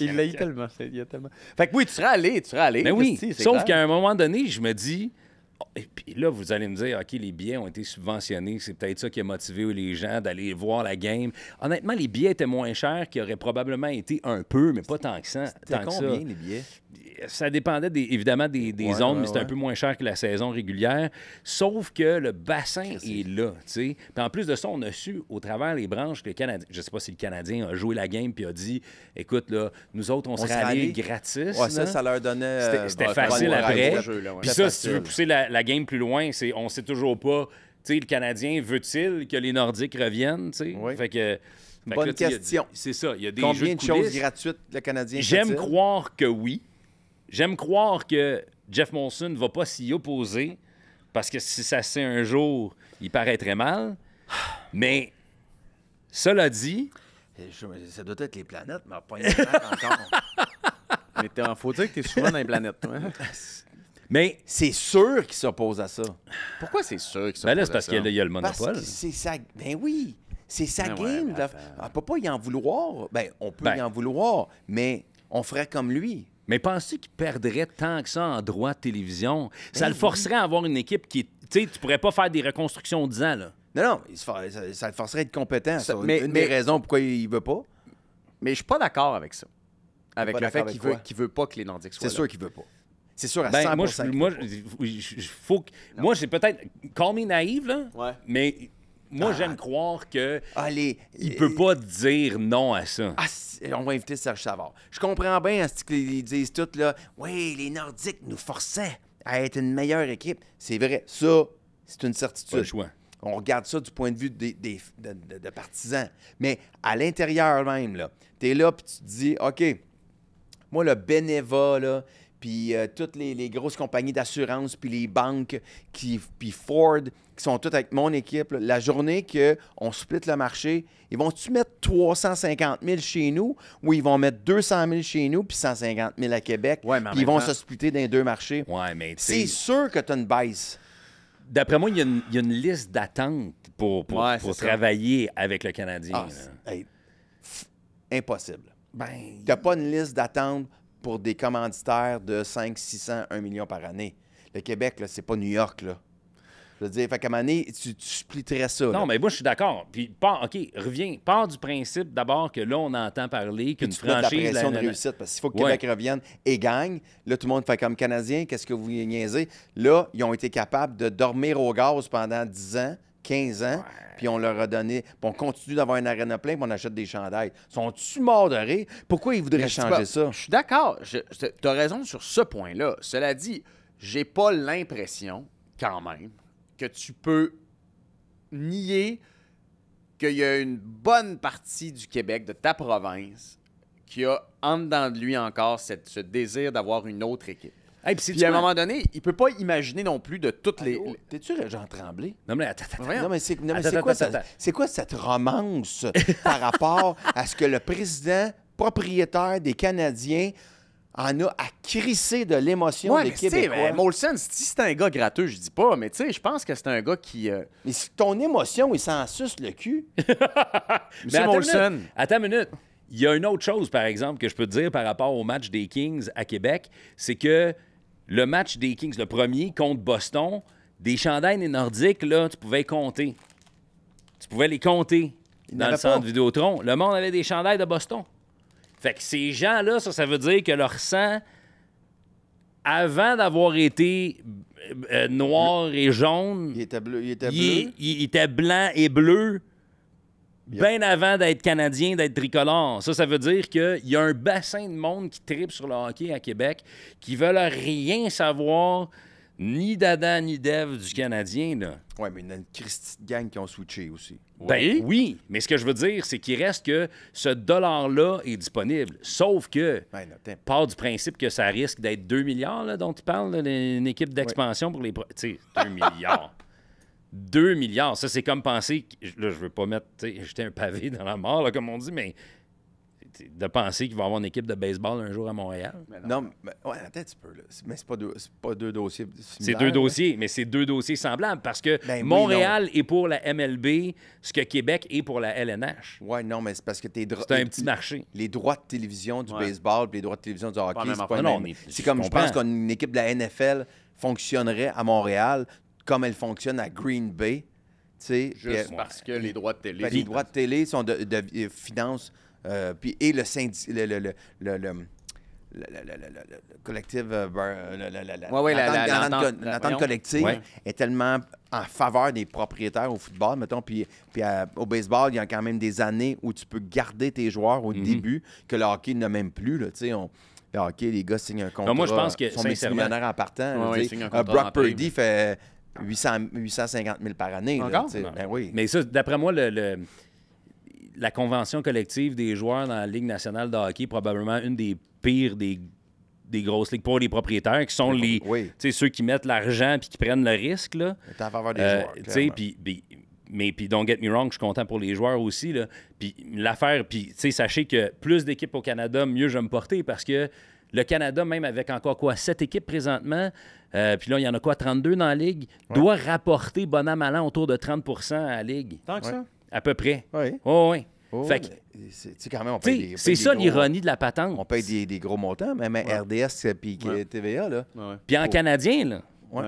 Il l'a tellement. Il a tellement. Fait que oui, tu serais allé. Mais oui, Christy, c'est sauf clair. qu'à un moment donné, je me dis... oh, et puis là, vous allez me dire, OK, les billets ont été subventionnés. C'est peut-être ça qui a motivé les gens d'aller voir la game. Honnêtement, les billets étaient moins chers qu'ils auraient probablement été un peu, mais pas tant que ça. C'était Tant que combien, ça. les billets? Ça dépendait évidemment des Ouais, zones, mais ouais, c'était un ouais. peu moins cher que la saison régulière. Sauf que le bassin est là, tu sais. Puis en plus de ça, on a su, au travers les branches, que le Canadien, je sais pas si le Canadien a joué la game puis a dit, écoute, là, nous autres, on serait allés gratis. Ouais, ça, là. ça leur donnait... C'était ouais, facile ouais, après. ouais, Puis C'était ça, si tu veux facile. pousser la game plus loin, on sait toujours pas, tu sais, le Canadien veut-il que les Nordiques reviennent, tu sais? Oui. Fait que Bonne là, tu sais, question. C'est ça, il y a des jeux Combien de de choses coulisses. gratuites le Canadien J'aime fait-il? croire que oui. J'aime croire que Jeff Molson ne va pas s'y opposer parce que si ça se sait un jour, il paraîtrait mal. Mais cela dit, Ça doit être les planètes, mais pas une planète encore. Mais faut dire que t'es souvent dans les planètes, toi. hein? mais C'est sûr qu'ils s'opposent à ça. Pourquoi c'est sûr que ça ben là, c'est parce qu'il y a le Parce monopole. que c'est sa... Ben oui, c'est sa Ben ouais, game. mais là. attends. On peut pas y en vouloir. Ben, on peut Ben. y en vouloir, mais on ferait comme lui. Mais penses-tu qu'il perdrait tant que ça en droit de télévision? Ça le forcerait à avoir une équipe qui... Tu sais, tu pourrais pas faire des reconstructions 10 ans, là. Non, ça le forcerait à être compétent. Ça, Ça, mais- une mais- des raisons pourquoi il veut pas, Mais je suis pas d'accord avec ça. Avec pas le fait d'accord qu'il avec quoi? veut pas que les Nordiques soient c'est là. sûr qu'il veut pas. C'est sûr à Ben, 100% moi, qu'il moi, veut pas. faut que... Moi, j'ai peut-être... Call me naïve, là. Ouais. Mais moi, j'aime croire que il peut pas dire non à ça. On va inviter Serge Savard. Je comprends bien qu'ils disent tout, là, oui, les Nordiques nous forçaient à être une meilleure équipe. C'est vrai, ça, c'est une Pas le certitude. choix. On regarde ça du point de vue de partisans. Mais à l'intérieur même, là, tu es là puis tu te dis, OK, moi, le Beneva, là, puis toutes les grosses compagnies d'assurance, puis les banques, puis Ford, qui sont toutes avec mon équipe, là, la journée qu'on split le marché, ils vont-tu mettre 350 000 chez nous ou ils vont mettre 200 000 chez nous puis 150 000 à Québec, Ouais, mais en puis ils même vont temps- se splitter dans les deux marchés? Ouais, mais tu C'est sais... sûr que tu as une baisse. D'après moi, il y a une liste d'attente pour Ouais, c'est ça. travailler avec le Canadien. Ah, là. hey, impossible. Ben, Tu n'as pas une liste d'attente pour des commanditaires de 5, 600, 1 million par année. Le Québec, là, c'est pas New York, là. Je veux dire, fait qu'à un moment donné, tu splitterais ça. là. non, mais moi, je suis d'accord. Puis, OK, reviens. Pars du principe d'abord que là, on entend parler qu'une Tu te mets de la franchise... pression de réussite, parce qu'il faut que Québec revienne et gagne. Là, tout le monde fait comme Canadien, qu'est-ce que vous niaisez? Là, ils ont été capables de dormir au gaz pendant 10 ans, 15 ans, puis on leur a donné... Puis on continue d'avoir un aréna plein, puis on achète des chandails. Sont-tu morts de rire? Pourquoi ils voudraient changer ça? Je suis d'accord. Tu as raison sur ce point-là. Cela dit, j'ai pas l'impression, quand même, que tu peux nier qu'il y a une bonne partie du Québec, de ta province, qui a en dedans de lui encore ce désir d'avoir une autre équipe. Hey, puis Puis à un moment donné, il peut pas imaginer non plus de toutes les... Allô? T'es-tu Jean Tremblay? Non, mais attends. Voyons. Non, mais c'est Attends, quoi, attends. c'est quoi cette romance par rapport à ce que le président propriétaire des Canadiens en a à crisser de l'émotion des Québécois. Molson, si c'est un gars gratteux, je dis pas, mais tu sais, je pense que c'est un gars qui... Mais ton émotion, il s'en suce le cul. Monsieur Molson. Attends une minute. Il y a une autre chose, par exemple, que je peux te dire par rapport au match des Kings à Québec, c'est que le match des Kings, le premier, contre Boston, des chandails des Nordiques, là, tu pouvais compter. Tu pouvais les compter dans le centre Vidéotron. Le monde avait des chandails de Boston. Fait que ces gens-là, ça veut dire que leur sang, avant d'avoir été noir et jaune, Il était bleu. il était blanc et bleu bien avant d'être Canadien, d'être tricolore. Ça veut dire qu'il y a un bassin de monde qui tripe sur le hockey à Québec, qui veulent rien savoir ni d'Adam ni d'Ève du Canadien, là. Oui, mais il y a une Christie de gang qui ont switché aussi. Ben oui, mais ce que je veux dire, c'est qu'il reste que ce dollar-là est disponible. Sauf que, part du principe que ça risque d'être 2 milliards, là, dont tu parles, là, une équipe d'expansion pour les... Tu sais, 2 milliards. 2 milliards, ça, c'est comme penser... Là, je veux pas mettre... jeter un pavé dans la mort, là, comme on dit, mais... de penser qu'il va y avoir une équipe de baseball un jour à Montréal. Non, mais ouais, attends un petit peu. Là. Mais c'est pas deux dossiers similaires. C'est deux dossiers, mais c'est deux dossiers semblables parce que Montréal est pour la MLB, ce que Québec est pour la LNH. Oui, non, mais c'est parce que c'est un petit marché. Les droits de télévision du baseball et les droits de télévision du hockey, c'est pas non, c'est comme je pense qu'une équipe de la NFL fonctionnerait à Montréal comme elle fonctionne à Green Bay. Juste parce que les droits de télé... Les droits de télé sont de finances... et le syndicat, le collectif, l'entente collective est tellement en faveur des propriétaires au football, mettons, puis au baseball, il y a quand même des années où tu peux garder tes joueurs au début, que le hockey n'a même plus, là, tu sais, le hockey, les gars signent un contrat, moi, je pense que, sont millionnaires en partant. Brock Purdy fait 850 000 par année. Là, ben oui. Mais ça, d'après moi, la convention collective des joueurs dans la Ligue nationale de hockey, probablement une des pires des grosses ligues pour les propriétaires, qui sont ceux qui mettent l'argent puis qui prennent le risque. Là. C'est en faveur des joueurs. Puis don't get me wrong, je suis content pour les joueurs aussi. Puis l'affaire, sachez que plus d'équipes au Canada, mieux je vais me porter parce que le Canada, même avec encore 7 équipes présentement, puis là, il y en a 32 dans la Ligue, doit rapporter bon an, mal an autour de 30 % à la Ligue. Tant que ça? À peu près. Oui. Oui. Quand même, c'est ça l'ironie de la patente. On paye des gros montants, même RDS et TVA. Là. Puis en canadien, là.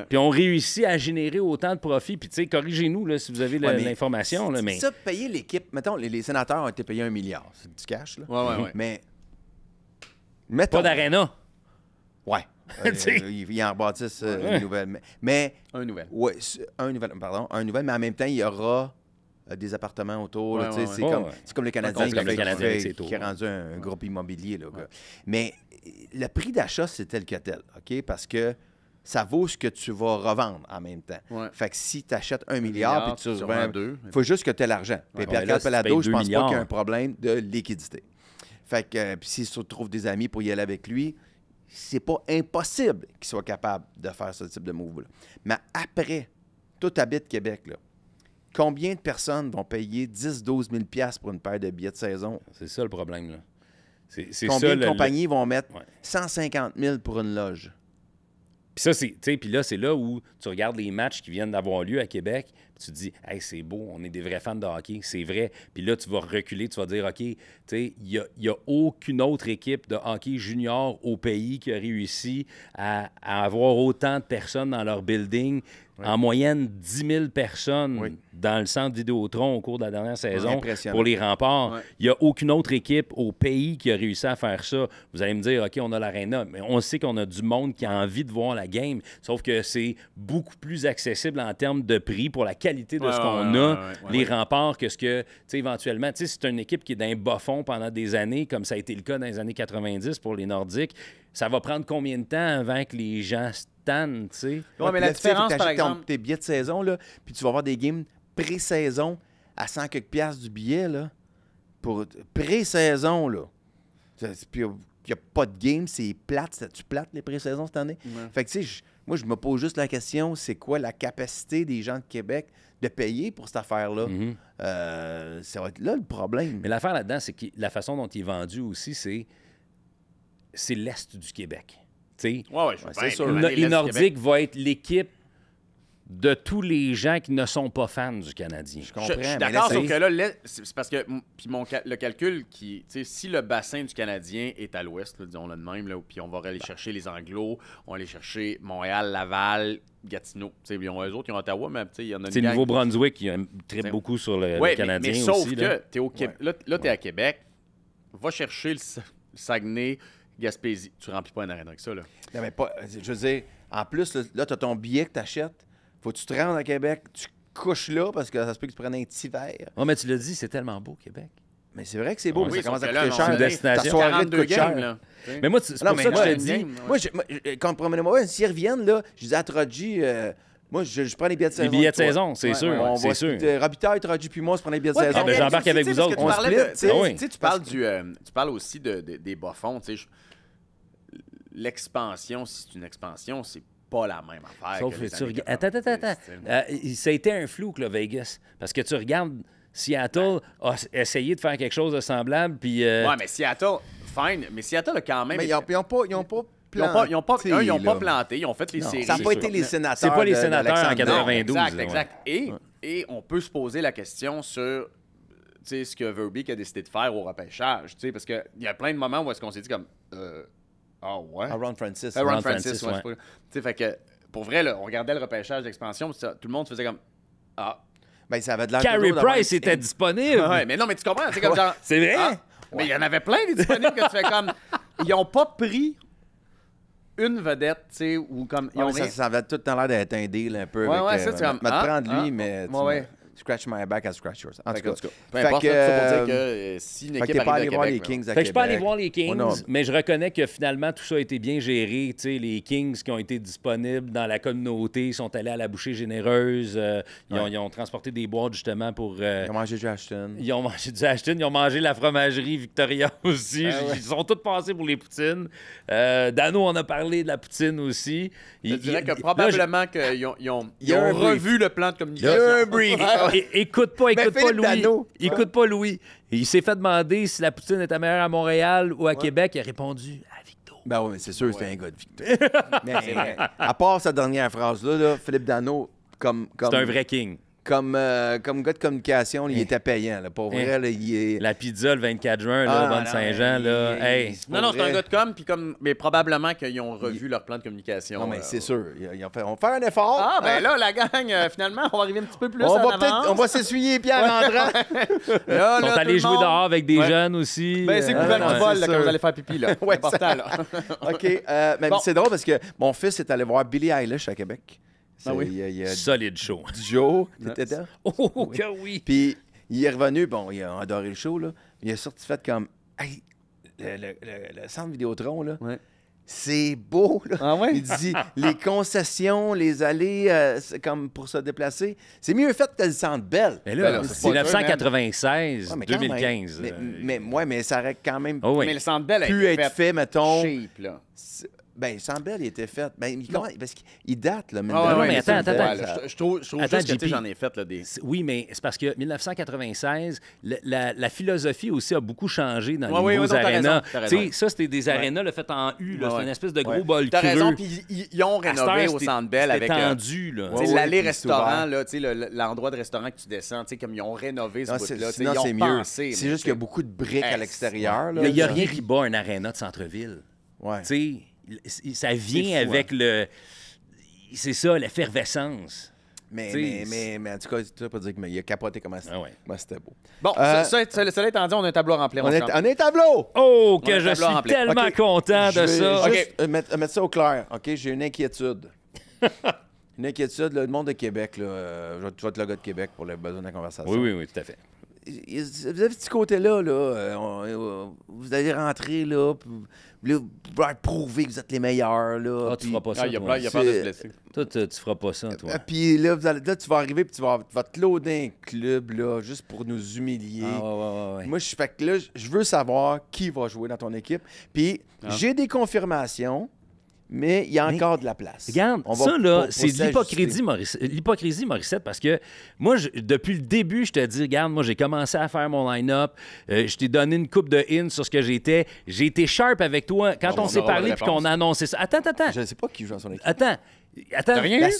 Puis on réussit à générer autant de profits. Puis, tu sais, corrigez-nous là, si vous avez l'information. Là, mais... ça, payer l'équipe, mettons, les sénateurs ont été payés 1 milliard. C'est du cash, là. Oui. Mais, mettons... Pas d'aréna. Ouais. Ils en rebâtissent une nouvelle. Mais... Un nouvel. Oui, un nouvel, mais en même temps, il y aura... des appartements autour. C'est comme le Canadien qui a rendu un groupe immobilier. Là, mais le prix d'achat, c'est tel que tel. OK? Parce que ça vaut ce que tu vas revendre en même temps. Fait que si tu achètes 1 milliard puis tu revends 2, il faut juste que tu aies l'argent. Puis Pierre-Carl Pelado, je pense pas qu'il y a un problème de liquidité. Fait que s'il se trouve des amis pour y aller avec lui, c'est pas impossible qu'il soit capable de faire ce type de move-là. Mais après, tout habite Québec, là. Combien de personnes vont payer 10-12 000 $ pour une paire de billets de saison? C'est ça le problème, là. Combien de compagnies vont mettre 150 000 pour une loge? Puis ça, puis là, c'est là où tu regardes les matchs qui viennent d'avoir lieu à Québec, puis tu te dis, hey, c'est beau, on est des vrais fans de hockey, c'est vrai. Puis là, tu vas reculer, tu vas dire, OK, tu sais, il n'y a aucune autre équipe de hockey junior au pays qui a réussi à avoir autant de personnes dans leur building. En moyenne, 10 000 personnes dans le centre Vidéotron au cours de la dernière saison pour les Remparts. Il n'y a aucune autre équipe au pays qui a réussi à faire ça. Vous allez me dire, OK, on a l'Arena, mais on sait qu'on a du monde qui a envie de voir la game, sauf que c'est beaucoup plus accessible en termes de prix pour la qualité de ce qu'on a, les Remparts, que ce que, tu sais, éventuellement, tu sais, c'est une équipe qui est d'un bas fond pendant des années, comme ça a été le cas dans les années 90 pour les Nordiques. Ça va prendre combien de temps avant que les gens tannent, tu sais? Oui, mais la différence, par exemple... tes billets de saison, là, puis tu vas avoir des games pré-saison à 100 quelques piastres du billet, là. Pour pré-saison, là. Puis il n'y a pas de game, c'est plate. C'est-tu plate, les pré-saisons, cette année? Fait que, tu sais, moi, je me pose juste la question, c'est quoi la capacité des gens de Québec de payer pour cette affaire-là? Ça va être là, le problème. Mais l'affaire là-dedans, c'est que la façon dont il est vendu aussi, c'est... c'est l'Est du Québec. Oui, c'est sûr. Les Nordiques vont être l'équipe de tous les gens qui ne sont pas fans du Canadien. Je comprends. Je suis d'accord, sauf que là, c'est parce que le calcul si le bassin du Canadien est à l'ouest, disons-le de même, là, puis on va aller chercher les Anglos, on va aller chercher Montréal, Laval, Gatineau. Eux autres, ils ont Ottawa, mais il y en a une c'est Nouveau-Brunswick qui tripe beaucoup sur le Canadien mais aussi. Sauf que t'es à Québec, va chercher le Saguenay, Gaspésie. Tu remplis pas un aréna avec ça, là. Non, mais pas... Je veux dire, en plus, là, t'as ton billet que t'achètes. Faut que tu te rendes à Québec, tu couches là, parce que ça se peut que tu prennes un petit verre. Oui, mais tu l'as dit, c'est tellement beau, Québec. Mais c'est vrai que c'est beau, mais ça commence à coûter cher. Ta destination. soirée coûte cher. Mais moi, c'est pour ça que je te dis... Moi, quand promenez-moi, s'ils reviennent, là, je dis à Troji... Moi, je prends les billets de saison. Les billets de saison, c'est sûr. On va Robitaille, Troji, puis moi, je prends les billets de saison. Ben, j'embarque avec vous autres. On split. Tu parles aussi des bas-fonds. L'expansion, si c'est une expansion, c'est pas la même affaire. Sauf que tu regardes... Attends. Ça a été un flou, là, Vegas. Parce que tu regardes, Seattle a essayé de faire quelque chose de semblable, puis... Ouais, mais Seattle, fine. Mais Seattle a quand même... Mais ils n'ont pas... Ils n'ont pas planté, ils ont fait les séries. Ça n'a pas été les sénateurs. C'est pas les sénateurs en 92. Exact. Et on peut se poser la question sur ce que Verbeek a décidé de faire au repêchage. Parce qu'il y a plein de moments où est-ce qu'on s'est dit comme... Ah ouais? Ron Francis. Ron Francis, ouais. Fait que, pour vrai, là, on regardait le repêchage d'expansion, tout le monde faisait comme... Ah. Ben, ça avait de l'air... Carey Price était disponible. Ouais, mais non, mais tu comprends, c'est comme genre... C'est vrai? Mais il y en avait plein des disponibles que tu fais comme... Ils n'ont pas pris une vedette, tu sais, ou comme... Ça avait tout dans l'air d'être un deal un peu. Ouais, ça, tu vas te prendre lui, mais... Scratch my back, I scratch yours. En tout cas, peu importe, ça pour dire que si une équipe arrive à Québec... les Kings à Québec. Je suis pas allé voir les Kings, mais je reconnais que finalement, tout ça a été bien géré. T'sais, les Kings qui ont été disponibles dans la communauté sont allés à la bouchée généreuse. Ils ont transporté des boîtes, justement, pour... Ils ont mangé du Ashton. Ils ont mangé du Ashton. Ils ont mangé la fromagerie Victoria aussi. Ils sont tous passés pour les poutines. Dano en a parlé de la poutine aussi. Je dirais que probablement qu'ils ont revu le plan de communication. Il y a un brief. Écoute pas Louis. Écoute pas Louis. Il s'est fait demander si la poutine était meilleure à Montréal ou à Québec. Il a répondu à Victo. Ben oui, mais c'est sûr que c'était un gars de Victo. Mais à part cette dernière phrase-là, Philippe Dano, comme... C'est un vrai king. Comme gars de communication, il était payant. Là. Pour vrai, là, il est... La pizza le 24 juin, là, Bonne-Saint-Jean, là. Non, c'est un gars de com, mais probablement qu'ils ont revu leur plan de communication. Non, mais c'est sûr. Ils ont fait, on va faire un effort. Ah, ben là, la gang, finalement, on va arriver un petit peu plus on va s'essuyer les pieds en rentrant. Ils sont allés jouer dehors avec des jeunes aussi. Ben, c'est couvert qui vole quand vous allez faire pipi, là. C'est important, là. OK. Mais c'est drôle parce que mon fils est allé voir Billie Eilish à Québec. Solide show. Joe, t'étais là? Oh, que oui! Puis il est revenu, bon, il a adoré le show, là. Il a sorti fait comme, hey, le centre Vidéotron, là, c'est beau, là. Ah ouais? Il dit, les concessions, les allées, comme pour se déplacer, c'est mieux fait que le centre Bell. Mais là, c'est 1996, 2015. Mais ça aurait quand même mais le centre Bell pu être fait, mettons... cheap, là. Ben, Centre Bell, il était fait. Ben, parce qu'il date, là. Mais attends. Je trouve juste que j'en ai fait, là, des... Oui, mais c'est parce que 1996, la philosophie aussi a beaucoup changé dans les nouveaux arénas. Ça, c'était des arénas fait en U, là. C'était une espèce de gros bol creux. T'as raison, puis ils ont rénové au Centre Bell avec... tendu, là. L'allée-restaurant, là, l'endroit de restaurant que tu descends, comme ils ont rénové ce bout-là. Sinon, c'est mieux. C'est juste qu'il y a beaucoup de briques à l'extérieur. Mais il n'y a rien qui bat un aréna de centre-ville. Ça vient avec le... C'est ça, l'effervescence. Mais en tout cas, tu vas pas dire qu'il a capoté comment c'était beau. Bon, cela étant dit, on a un tableau à remplir. On a un tableau! Oh, que je suis tellement content de ça. Juste mettre ça au clair. OK, j'ai une inquiétude. Une inquiétude, le monde de Québec, là, je vais être le gars de Québec pour les besoins de la conversation. Oui, tout à fait. Vous avez ce côté-là, vous allez rentrer, là, vous allez prouver que vous êtes les meilleurs, là. Ah, tu feras pas ça, il y a peur de se blesser. Toi, tu feras pas ça, toi. Puis là, tu vas arriver, puis tu vas te loader un club, là, juste pour nous humilier. Ouais. Moi, fait que là, je veux savoir qui va jouer dans ton équipe. Puis j'ai des confirmations, mais il y a encore de la place. Regarde, ça, là, c'est de l'hypocrisie, Morissette, parce que moi, depuis le début, je te dis, regarde, moi, j'ai commencé à faire mon line-up, je t'ai donné une coupe de hints sur ce que j'étais. J'ai été sharp avec toi quand on s'est parlé puis qu'on a annoncé ça. Attends. Je ne sais pas qui joue dans son équipe. Attends. Rien eu?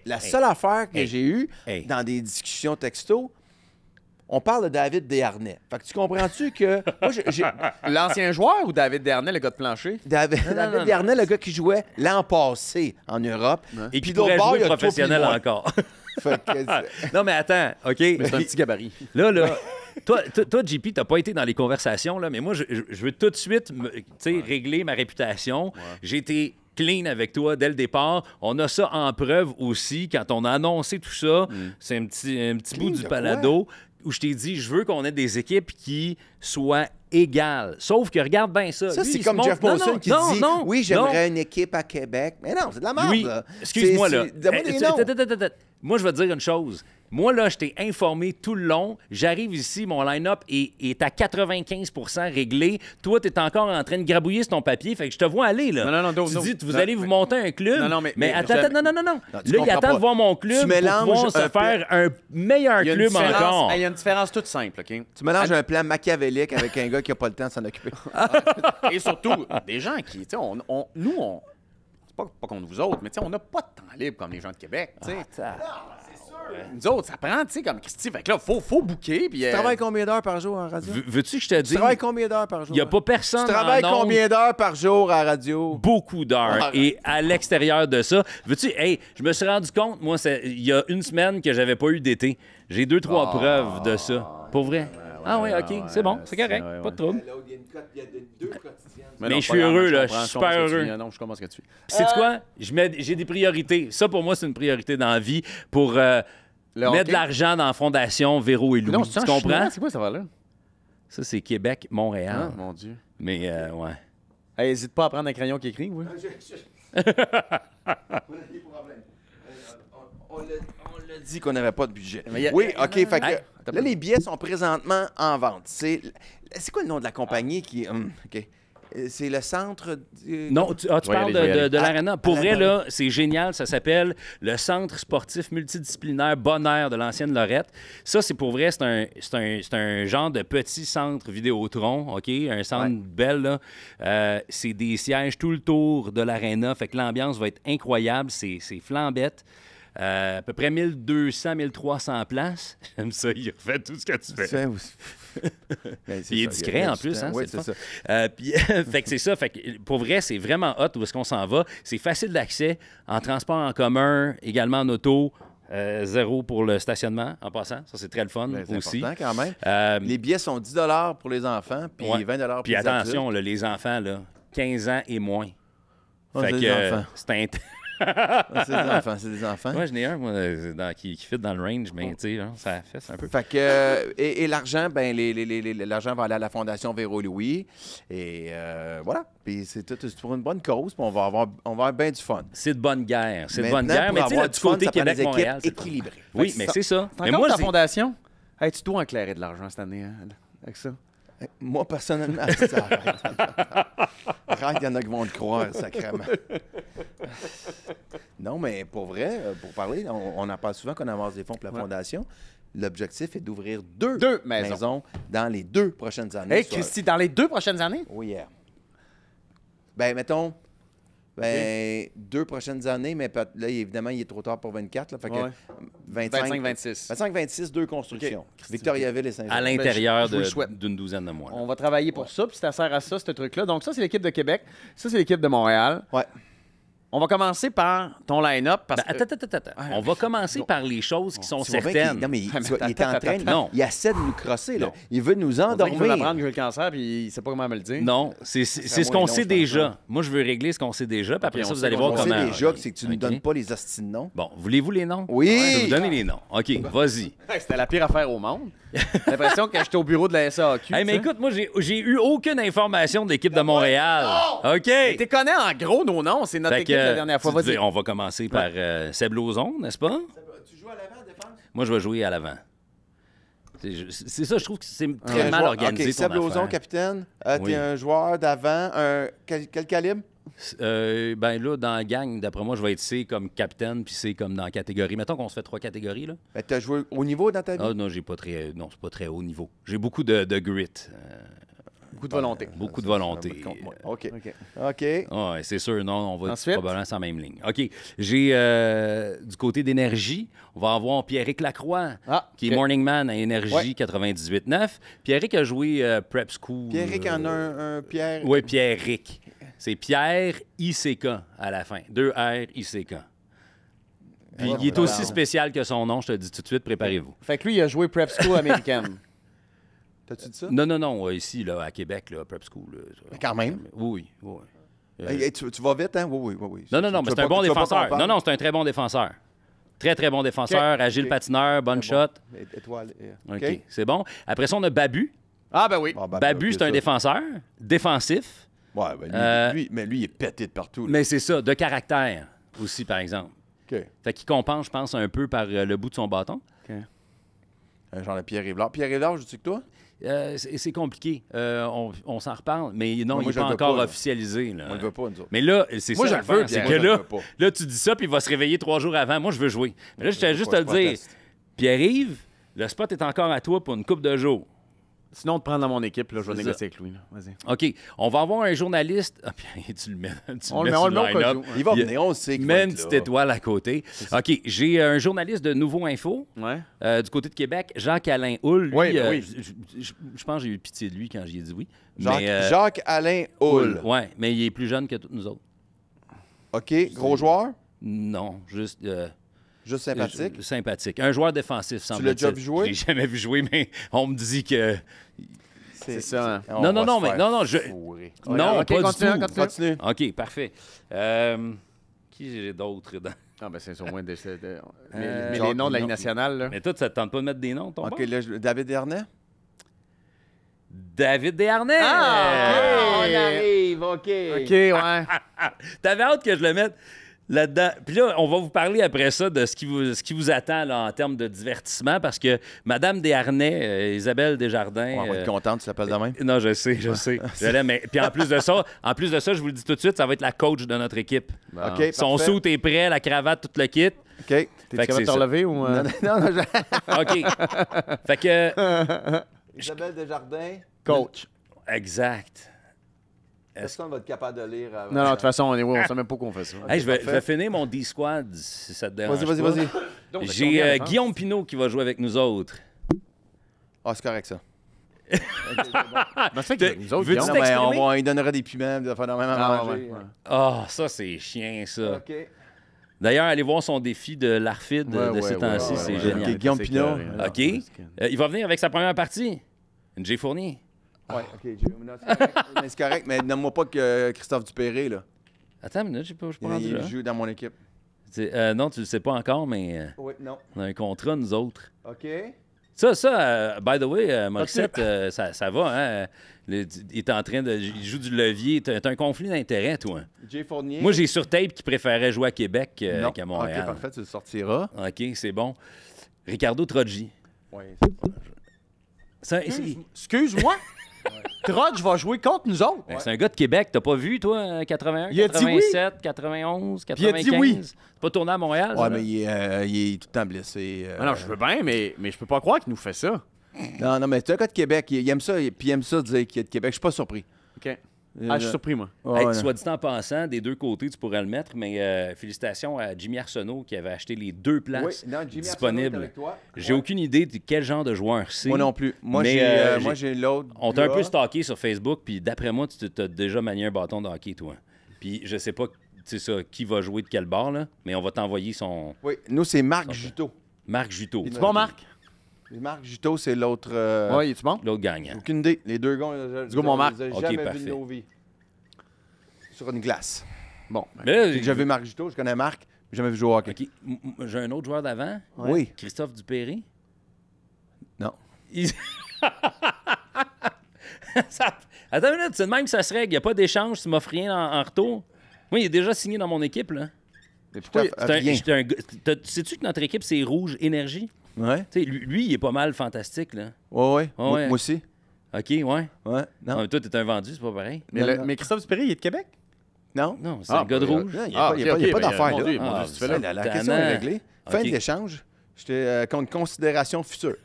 La seule affaire que j'ai eue dans des discussions texto, on parle de David Desharnais. Fait que tu comprends-tu que... Moi, L'ancien joueur ou David Desharnais, le gars de plancher? David Desharnais, le gars qui jouait l'an passé en Europe. Et qui pourrait jouer professionnel encore. Non, mais attends, OK? Mais c'est un petit gabarit. Là, toi, JP, t'as pas été dans les conversations, là, mais moi, je veux tout de suite régler ma réputation. Ouais. J'ai été clean avec toi dès le départ. On a ça en preuve aussi. Quand on a annoncé tout ça, c'est un petit bout du palado où je t'ai dit, je veux qu'on ait des équipes qui soient égales. Sauf que regarde bien ça. Ça, lui, c'est comme Jeff Molson qui dit oui, j'aimerais une équipe à Québec. Mais non, c'est de la merde. Oui, excuse-moi, là. Moi, je vais te dire une chose. Moi, là, je t'ai informé tout le long. J'arrive ici, mon line-up est à 95 % réglé. Toi, tu es encore en train de grabouiller sur ton papier. Fait que je te vois aller, là. Non, tu dis, vous allez vous monter un club. Mais attends. Là, il attend de voir mon club pour pouvoir se faire un meilleur club encore. Il y a une différence toute simple, OK? Tu mélanges un plan machiavélique avec un gars qui n'a pas le temps de s'en occuper. Et surtout, des gens qui, tu sais, nous, c'est pas contre vous autres, mais on n'a pas de temps libre comme les gens de Québec, tu sais. Nous autres, ça prend, tu sais, comme Christy. Fait que là, faut booker. Puis, tu travailles combien d'heures par jour en radio? Veux-tu que je te dise? Tu travailles combien d'heures par jour? Il n'y a pas personne. Tu travailles combien d'heures par jour à radio? Beaucoup d'heures. Et à l'extérieur de ça, veux-tu, je me suis rendu compte, moi, il y a une semaine que j'avais pas eu d'été. J'ai 2-3 preuves de ça. Pour vrai? Oui, OK, c'est bon, c'est correct, pas de trouble. Il y a 2 quotidiennes. Mais je suis heureux, là, je suis super heureux. Non, je comprends ce que tu fais. Puis sais-tu quoi? J'ai des priorités. Ça, pour moi, c'est une priorité dans la vie pour mettre de l'argent dans la fondation Véro et Louis. Non, tu comprends? C'est quoi ça va-là? Ça, c'est Québec, Montréal. Ah, mon Dieu. Mais, ouais. Hésite pas à prendre un crayon qui écrit, oui. On a des problèmes. On l'a dit qu'on n'avait pas de budget. Oui, OK. Fait que, là, les billets sont présentement en vente. C'est quoi le nom de la compagnie qui... OK. C'est le centre... Non, tu parles de l'Arena. Pour vrai, là, c'est génial. Ça s'appelle le Centre sportif multidisciplinaire Bonheur de l'ancienne Lorette. Ça, c'est pour vrai, c'est un genre de petit centre Vidéotron, OK? Un centre belle, là. C'est des sièges tout le tour de l'Arena. Fait que l'ambiance va être incroyable. C'est flambette. À peu près 1200-1300 places. J'aime ça, il refait tout ce que tu fais. Il est discret en plus, hein? Oui, c'est ça. Fait que c'est ça. Fait que pour vrai, c'est vraiment hot où est-ce qu'on s'en va. C'est facile d'accès en transport en commun, également en auto. 0 pour le stationnement, en passant. Ça, c'est très le fun aussi. C'est important quand même. Les billets sont 10 $ pour les enfants, puis 20 $ pour les adultes. Puis attention, là, les enfants, là, 15 ans et moins. Fait que c'est c'est des enfants. Moi, j'en ai un, moi, qui fit dans le range, mais tu sais, ça fesse un peu. Fait que, et l'argent, ben, l'argent va aller à la Fondation Véro Louis. Et voilà. Puis c'est pour une bonne cause, puis on va avoir bien du fun. C'est de bonne guerre. C'est de bonne guerre, mais tu sais, du côté Québec-Montréal, c'est équilibré. Oui, mais c'est ça. Mais moi, ta fondation, tu dois éclairer de l'argent cette année, avec ça. Moi, personnellement, arrête, il y en a qui vont le croire, sacrément. Non, mais pour vrai, pour parler, on en parle souvent qu'on avance des fonds pour la Fondation. L'objectif est d'ouvrir deux maisons dans les 2 prochaines années. Hey, Christy, dans les 2 prochaines années? Oui, Ben, mettons... 2 prochaines années, mais là, évidemment, il est trop tard pour 24. Là, fait que 25-26. 25-26, 2 constructions. Okay. Victoriaville et Saint-Jean. À l'intérieur d'une douzaine de mois. On va travailler pour ça, puis ça sert à ça, ce truc-là. Donc, ça, c'est l'équipe de Québec. Ça, c'est l'équipe de Montréal. Ouais. On va commencer par ton line-up. Attends. On va commencer par les choses qui sont certaines. Non, mais il est en train. Non, il essaie de nous crosser. Là. Il veut nous endormir. Il veut m'apprendre que j'ai le cancer, puis il sait pas comment me le dire. Non, c'est ce qu'on sait déjà. Moi, je veux régler ce qu'on sait déjà, puis après ça, vous allez voir comment. Ce qu'on sait déjà, c'est que tu ne nous donnes pas les hosties de noms. Bon, voulez-vous les noms? Oui! Je vais vous donner les noms. OK, vas-y. C'était la pire affaire au monde. J'ai l'impression que j'étais au bureau de la SAQ. Mais écoute, moi, j'ai eu aucune information de l'équipe de Montréal. OK. Tu connais en gros nos noms. C'est notre équipe la dernière fois. On va commencer par Seb Lauzon, n'est-ce pas? Tu joues à l'avant, défense? Moi, je vais jouer à l'avant. C'est ça, je trouve que c'est très mal organisé. OK, Seb Lauzon, capitaine. T'es un joueur d'avant. Quel calibre? Ben là, dans la gang, d'après moi, je vais être C comme capitaine, puis C comme dans la catégorie. Mettons qu'on se fait 3 catégories, là. Ben, t'as joué au niveau dans ta vie? Ah non, j'ai pas très... Non, c'est pas très haut niveau. J'ai beaucoup de grit. Beaucoup de volonté. Beaucoup de volonté. OK. OK. Ouais, c'est sûr, non, on va Ensuite? probablement sur la même ligne. OK. J'ai du côté d'énergie, on va avoir Pierrick Lacroix, qui est Morning Man à Énergie 98.9. Pierrick a joué Prep School. Pierrick en a un Pierre. Oui, Pierrick. C'est Pierre ICK à la fin. 2 R ICK. Puis il est aussi spécial que son nom, je te le dis tout de suite, préparez-vous. Fait que lui, il a joué Prep School américaine. T'as-tu dit ça? Non, ici, là, à Québec, là, Prep School. Là, quand même. Oui. Hey, tu vas vite, hein? Oui. Non, mais c'est un bon défenseur. Non, c'est un très bon défenseur. Très bon défenseur, agile patineur, bonne shot. Étoile. OK, c'est bon. Après ça, on a Babu. Ah, ben oui. Babu, c'est un défenseur, défensif. Ouais, ben lui, il est pété de partout. Là. Mais c'est ça, de caractère aussi, par exemple. OK. Fait qu'il compense, je pense, un peu par le bout de son bâton. Genre de Pierre Rivard. Pierre Rivard, je dis que toi? C'est compliqué. On s'en reparle, mais non, moi, il n'est je pas le veux encore pas, officialisé. Là. On le veut pas, nous autres. Mais là, c'est Moi, ça. je le veux, c'est Pierre. que Moi, je le veux là, tu dis ça, puis il va se réveiller 3 jours avant. Moi, je veux jouer. Mais là, je tiens juste à le dire. Pierre-Yves, le spot est encore à toi pour une couple de jours. Sinon, on te prend dans mon équipe, là, je vais négocier avec lui. Vas-y. OK. On va avoir un journaliste. Ah, puis tu le mets. On le met au line-up. Il va venir, on sait qu'il va Mets être une petite là. étoile à côté. OK. J'ai un journaliste de Nouveau Info du côté de Québec, Jacques-Alain Houle. Lui, Oui. je pense que j'ai eu pitié de lui quand j'y ai dit oui. Jacques-Alain Houle. Oui, mais il est plus jeune que tous nous autres. OK. Gros joueur? Non, juste... Juste sympathique? Sympathique. Un joueur défensif, semble-t-il. Tu l'as déjà vu jouer? Je l'ai jamais vu jouer, mais on me dit que... C'est ça. Hein. Non, non, OK, pas continue. du tout. Continue. OK, parfait. Qui j'ai d'autres dans... Ah, ben c'est au moins mais les noms de la Ligue nationale, là. Mais toi, ça te tente pas de mettre des noms, ton OK, bord? là, David Dernay? David Desharnais! On arrive, OK. OK, ouais. T'avais hâte que je le mette là-dedans. Puis là, on va vous parler après ça de ce qui vous attend là, en termes de divertissement, parce que Madame Desharnais, Isabelle Desjardins... On va être contente, tu s'appelles de même. Non, je sais. Mais puis en plus de ça, je vous le dis tout de suite, ça va être la coach de notre équipe. OK, Son parfait. suit est prêt, la cravate, tout le kit. OK. Fait T'es que capable c'est de te ça. relever ou... Non, OK. Fait que... Isabelle Desjardins. Coach. Exact. Personne va être capable de lire avant. Non, de toute façon, on ne sait même pas qu'on fait ça. Hey, je vais finir mon D-Squad, si ça te dérange Vas-y. pas. J'ai Guillaume Pinault qui va jouer avec nous autres. Ah, c'est correct, ça. Ben, c'est que nous autres, Veux-tu Guillaume, t'exprimer? Il donnera des piments, des affaires de même à manger. Ah, ça, c'est chiant, ça. OK. D'ailleurs, allez voir son défi de l'ARFID de ces temps-ci, c'est génial. OK, Guillaume Pinot. OK. Il va venir avec sa première partie. Une Jay Fournier. Ouais, OK. Non, c'est correct, mais nomme-moi pas que Christophe Dupéré, là. Attends une minute, je sais pas rendu là. Il joue dans mon équipe. Non, tu le sais pas encore, mais Oui, non. on a un contrat, nous autres. OK. Ça, by the way, Morissette, ça va, hein? Il est en train de... Il joue du levier. T'as un conflit d'intérêt, toi. Jay Fournier. Moi, j'ai sur tape qu'il préférait jouer à Québec Non. qu'à Montréal. OK, parfait, tu le sortiras. OK, c'est bon. Ricardo Troggi. Oui. Excuse-moi. Trudge va jouer contre nous autres. Ben, c'est un gars de Québec. T'as pas vu, toi, 81, Il a dit oui. 87, 91, il a 95? dit oui. C'est pas tourné à Montréal, Ouais, ça, mais là? il est tout le temps blessé. Ah non, je veux bien, mais je peux pas croire qu'il nous fait ça. Non, mais c'est un gars de Québec. Il aime ça, puis il aime ça dire qu'il est de Québec. Je suis pas surpris. OK. Ah, je suis surpris, moi. Hey, soit dit en passant, des deux côtés, tu pourrais le mettre, mais félicitations à Jimmy Arsenault qui avait acheté les 2 places disponibles. J'ai aucune idée de quel genre de joueur c'est. Moi non plus. Moi, j'ai l'autre. On t'a un peu stalké sur Facebook, puis d'après moi, tu t'as déjà manié un bâton de hockey, toi. Puis je sais pas qui va jouer de quel bord, là, mais on va t'envoyer son... Oui, nous, c'est Marc Juteau. Marc Juteau. Es-tu bon, Marc? Marc Juteau, c'est l'autre. Oui, es-tu bon? L'autre gagnant. Aucune idée. Les deux gars, Let's go, mon Marc. J'ai Ok, jamais parfait. vu de nos vies. Sur une glace. Bon. Mais là, J'ai déjà vu Marc Juteau, je connais Marc, mais jamais vu jouer au hockey. OK. J'ai un autre joueur d'avant. Oui. Christophe Dupéré. Non. Attends une minute, c'est de même que ça se règle. Il n'y a pas d'échange, tu m'offres rien en retour. Moi, il est déjà signé dans mon équipe, là. Mais pourquoi rien? Sais-tu que notre équipe, c'est Rouge Énergie? Ouais. Tu sais, lui, il est pas mal fantastique, là. Ouais. Ouais. Moi aussi. OK, ouais. Ouais. Non, Non. mais toi, t'es un vendu, c'est pas pareil. Mais Christophe Dupéré, il est de Québec? Non? Non, c'est un gars de rouge. Il n'y a pas d'affaire, là. Mon Dieu, tu fais là. La question est réglée. Fin de l'échange. J'étais contre considération future.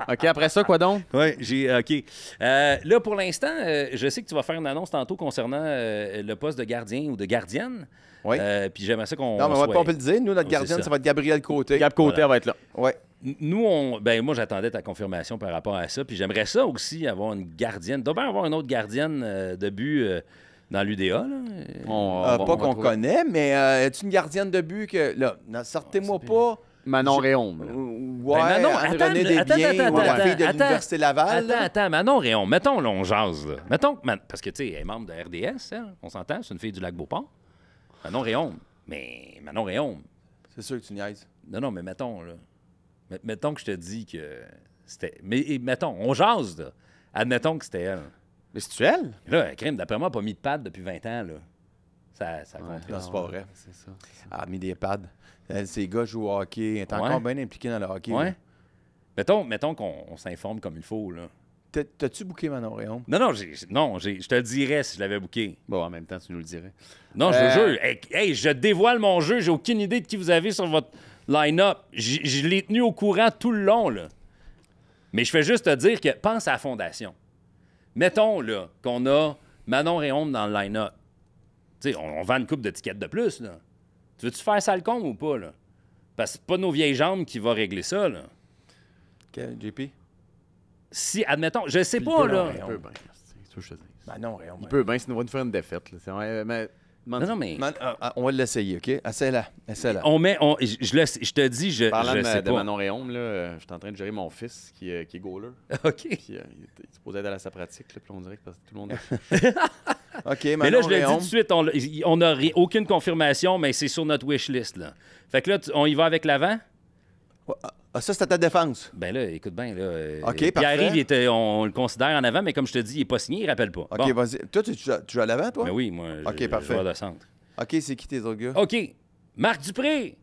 OK, après ça, quoi donc? Oui, OK. Là, pour l'instant, je sais que tu vas faire une annonce tantôt concernant le poste de gardien ou de gardienne. Oui. Puis j'aimerais ça qu'on. Non, mais on va pas le dire. Nous, notre gardienne, ça va être Gabriel Côté. Gab Côté, elle va être là. Oui. Nous, moi, j'attendais ta confirmation par rapport à ça. Puis j'aimerais ça aussi, avoir une gardienne. Il doit bien avoir une autre gardienne de but dans l'UDA. Là. Pas qu'on connaît, mais est-ce une gardienne de but que. Là, sortez-moi pas. Manon Réaume. Ouais, Ben, Manon, Anne-Renée Desbiens ou la fille de l'Université Laval. Attends, Manon Réaume, mettons, là, on jase. Là. Mettons, parce que, tu sais, elle est membre de RDS, hein, on s'entend, c'est une fille du Lac-Beauport. Manon Réaume. Mais Manon Réaume. C'est sûr que tu niaises. Non, mais mettons, là. Mettons que je te dis que c'était. Mais mettons, on jase, là. Admettons que c'était elle. Mais c'est-tu elle? Là, crime, d'après moi, elle n'a pas mis de pad depuis 20 ans, là. Ça compte. Non, c'est pas vrai. C'est ça. Elle a mis des pads. Ces gars jouent au hockey. Elle est encore bien impliquée dans le hockey. Ouais. Mettons qu'on s'informe comme il faut, là. T'as-tu booké Manon Réaume? Non, je te le dirais si je l'avais booké. Bon, en même temps, tu nous le dirais. Non, je te jure. Hey, je dévoile mon jeu. J'ai aucune idée de qui vous avez sur votre line-up. Je l'ai tenu au courant tout le long, là. Mais je fais juste te dire que pense à la fondation. Mettons, là, qu'on a Manon Réaume dans le line-up. Tu sais, on vend une coupe de tickets de plus, là. Tu veux-tu faire ça le con ou pas, là? Parce que c'est pas nos vieilles jambes qui va régler ça, là. OK, JP? Si, admettons, je sais pas, là. Il peut bien. C'est ce que je te dis. Manon Réaume. Il peut bien, sinon on va nous faire une défaite. Là. Mais Non, mais... On va l'essayer, OK? Essaie-la. Je te dis, je parlant sais de pas. Manon Réaume, là, je suis en train de gérer mon fils qui est goaler. OK. Puis, il est supposé être à sa pratique, là, puis on dirait que tout le monde... OK, Manon Mais là, je le dis Réaume. tout de suite, on n'a aucune confirmation, mais c'est sur notre wish list, là. Fait que là, on y va avec l'avant? Ah, ça, c'est à ta défense. Ben là, écoute bien, là. OK, Pierre parfait. on le considère en avant, mais comme je te dis, il n'est pas signé, il ne rappelle pas. OK, Bon. vas-y. Toi, tu joues à l'avant, toi? Ben oui, moi, OK, parfait. joueur de centre. OK, c'est qui tes autres gars? OK. Marc Dupré.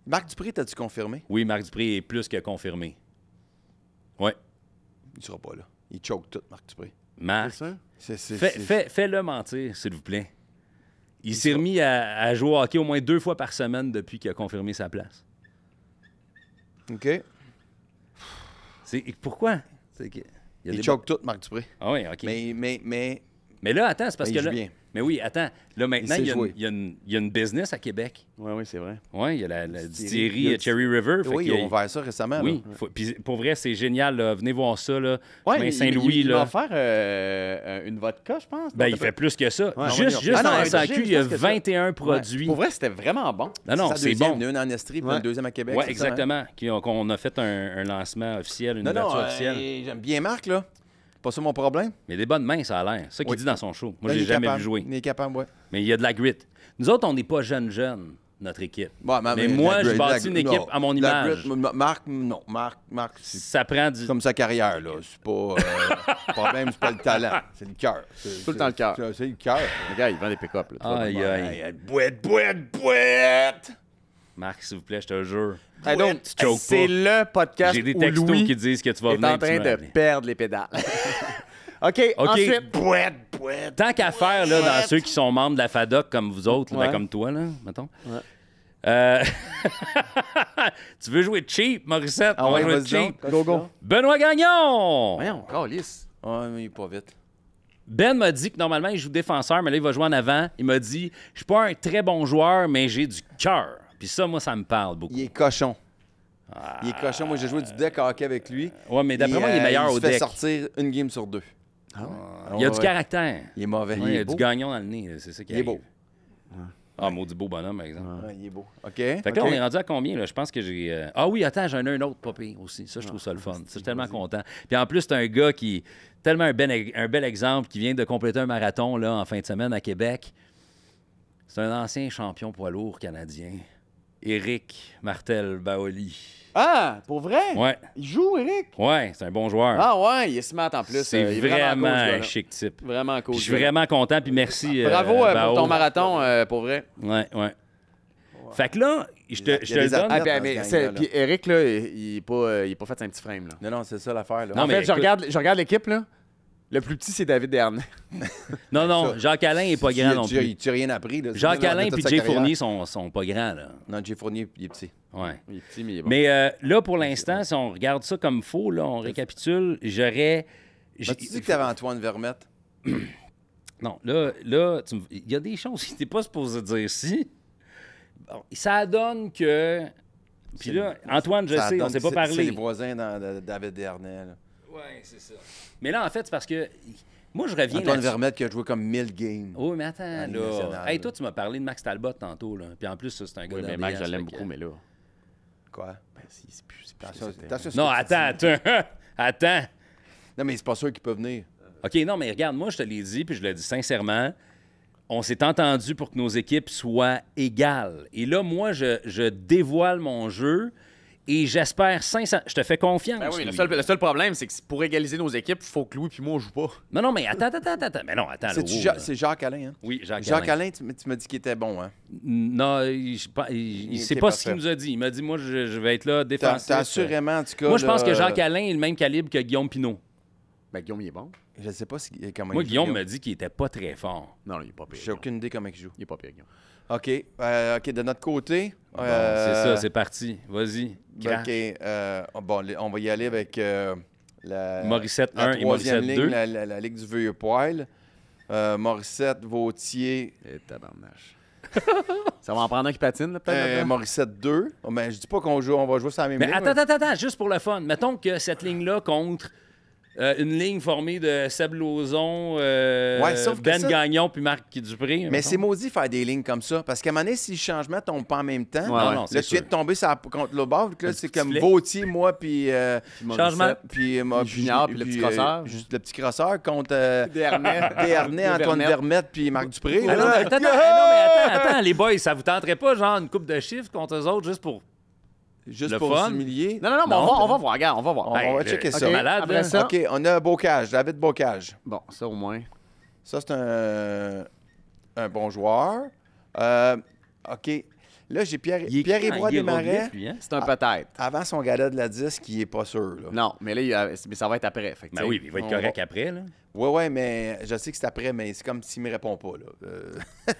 Marc Dupré, t'as-tu confirmé? Oui, Marc Dupré est plus que confirmé. Ouais. Il sera pas là. Il choke tout, Marc Dupré. Marc, C'est ça? fais-le mentir, s'il vous plaît. Il s'est remis à jouer au hockey au moins 2 fois par semaine depuis qu'il a confirmé sa place. OK. Pourquoi? Il choke tout, Marc Dupré. Ah oui, OK. Mais là, attends, c'est parce il que joue là... bien. Mais oui, attends. Là, maintenant, sait il jouer. y a une business à Québec. Oui, c'est vrai. Oui, il y a la distillerie. distillerie Cherry River. Oui, ils ont ouvert ça récemment. Oui, là. puis pour vrai, c'est génial. Là. Venez voir ça. Là. Ouais, Chemin Saint-Louis. il va là. faire une vodka, je pense. Ben, il fait plus que ça. Ouais, juste ah non, en un SAQ, gin, il y a plus que ça. 21 produits. Pour vrai, c'était vraiment bon. Non, sa c'est deuxième. bon. Il y en a une en Estrie, puis Ouais. une deuxième à Québec. Oui, c'est ça, hein? exactement. Qu'on a fait un lancement officiel, une ouverture officielle. J'aime bien Marc, là. C'est pas ça mon problème. Mais des bonnes mains, ça a l'air. C'est ça qu'il Oui. dit dans son show. Moi, Là, je il l'ai est jamais capable. vu jouer. Il est capable, ouais. Mais il y a de la grit. Nous autres, on n'est pas jeunes, notre équipe. Bon, Mais moi, je bâtis une équipe à mon image. Marc, non. Marc, c'est Ça prend du... comme sa carrière, là. C'est pas... le problème, c'est pas le talent. C'est le cœur. Tout le temps le cœur. C'est le cœur. Le gars, il vend des pick-up. Aïe, aïe. Boîte! Marc, s'il vous plaît, je te le jure. Hey, donc, Tu choques c'est pas. le podcast J'ai des où textos Louis qui disent que tu vas est venir. en train puis tu de m'as appelé. perdre les pédales. OK, ensuite... Boîte! Tant qu'à faire là, dans ceux qui sont membres de la FADOC comme vous autres, là, ben, Ouais. comme toi, là, mettons. Ouais. Tu veux jouer cheap, Morissette? Ah On va ouais, jouer vas-y cheap. donc. Go, go. Benoît Gagnon! Voyons, calice. Ouais, mais il est pas vite. Ben m'a dit que normalement, il joue défenseur, mais là, il va jouer en avant. Il m'a dit, je suis pas un très bon joueur, mais j'ai du cœur. Puis ça, moi, ça me parle beaucoup. Il est cochon. Il est cochon. Moi, j'ai joué du deck hockey avec lui. Ouais, mais d'après moi, il est meilleur il au se fait deck. sortir une game sur 2. Il a du caractère. Il est mauvais. Ouais, il a est beau. du gagnon dans le nez, c'est ça qui Il est beau. Ah, maudit beau bonhomme, par exemple. Ouais, il est beau. OK. Fait que là, on est rendu à combien, là? Je pense que j'ai... Ah oui, attends, j'en ai un autre, pas pire aussi. Ça, je trouve ça le fun. Ça, je suis tellement content. Puis en plus, c'est un gars qui... Tellement un bel exemple, qui vient de compléter un marathon, là, en fin de semaine à Québec. C'est un ancien champion poids lourd canadien. Éric Martel-Baoli. Ah, pour vrai? Ouais. Il joue, Eric? Ouais, c'est un bon joueur. Ah ouais, il est smart en plus. c'est il est vraiment cool, ce un gars-là. chic type. Vraiment cool. Puis je ce suis gars-là. vraiment content, puis merci. Bravo Bao. pour ton marathon, pour vrai. Ouais. Fait que là, je te Il y a le des donne. athlètes. Ah, dans mais ce gang-là, puis Eric, là, il est pas fait un petit frame. Là. Non, c'est ça l'affaire. Là. Non, En mais fait, je écoute- regarde l'équipe, là. Le plus petit, c'est David Dernay. Non, Jacques-Alain n'est pas grand non plus. Tu n'as rien appris. Jacques-Alain et Jay Fournier sont pas grands. Là. Non, Jay Fournier, il est petit. Ouais. Il est petit, mais il est bon. Mais là, pour l'instant, si on regarde ça comme faux, là, on récapitule, j'aurais... Tu dis que tu avais Antoine Vermette? Non, là il y a des choses que tu n'es pas supposé dire ici. Bon, ça donne que... Puis là, Antoine, je sais, on ne s'est pas parlé. C'est les voisins de David Dernay. Oui, c'est ça. Mais là, en fait, c'est parce que... Moi, je reviens Antoine Vermette qui a joué comme 1000 games. Oui, mais attends, là. Hey, toi, tu m'as parlé de Max Talbot tantôt, là. Puis en plus, ça, c'est un gars Oui, mais Max, je l'aime beaucoup, mais là... Quoi? Ben, c'est plus non, attends. Non, mais c'est pas sûr qu'il peut venir. OK, non, mais regarde, moi, je te l'ai dit, puis je le dis sincèrement, on s'est entendu pour que nos équipes soient égales. Et là, moi, je dévoile mon jeu et j'espère sincèrement... Je te fais confiance. Ben oui, le seul problème, c'est que pour égaliser nos équipes, il faut que Louis puis moi, on joue pas. Non, mais attends. Mais non, attends. C'est Jacques-Alain, hein? Oui, Jacques-Alain. Jacques-Alain, tu m'as dit qu'il était bon, hein? Non, il sait pas ce qu'il nous a dit. Il m'a dit, moi, je vais être là défensif. T'as assurément, en tout cas... Moi, je pense que Jacques-Alain est le même calibre que Guillaume Pinot. Ben, Guillaume, il est bon. Je sais pas comment moi, il joue. Guillaume m'a dit qu'il était pas très fort. Non, il est pas pire. J'ai aucune idée comment il joue. Il est pas pire, Guillaume. OK. OK, de notre côté... Bon, c'est ça, c'est parti. Vas-y. OK. Bon, on va y aller avec la Morissette 1 et troisième Morissette ligne, 2. la Ligue du Vieux-Poil. Morissette, Vautier... Et tabarnache. Ça va en prendre un qui patine, là, peut-être? Morissette 2. Oh, ben, je dis pas qu'on va jouer sur la même Mais ligne. attends, juste pour le fun. Mettons que cette ligne-là contre une ligne formée de Seb Lauzon, Ben Gagnon puis Marc Dupré. Mais c'est maudit faire des lignes comme ça. Parce qu'à un moment donné, si le changement tombe pas en même temps, non, là, tu viens de tomber contre le bord. Là, c'est comme Vautier, moi, puis... changement. Puis Junior, puis le petit crosseur. Juste le petit crosseur contre Dernay, Antoine Vermette, puis Marc Dupré. Non, mais attends, les boys, ça vous tenterait pas, genre, une coupe de chiffres contre eux autres, juste pour... Juste pour s'humilier. Non, mais on va voir, regarde, on va voir. On va checker ça. Malade, après ça. OK, on a Bocage, David Bocage. Bon, ça au moins. Ça, c'est un bon joueur. OK. Là, j'ai Pierre-Yvois Desmarais. C'est un peut-être. Avant son gala de la disque, il est pas sûr. Là. Non, mais là, ça va être après. Fait que, ben oui, il va être correct après. Là. Oui, mais je sais que c'est après, mais c'est comme s'il me répond pas. Là.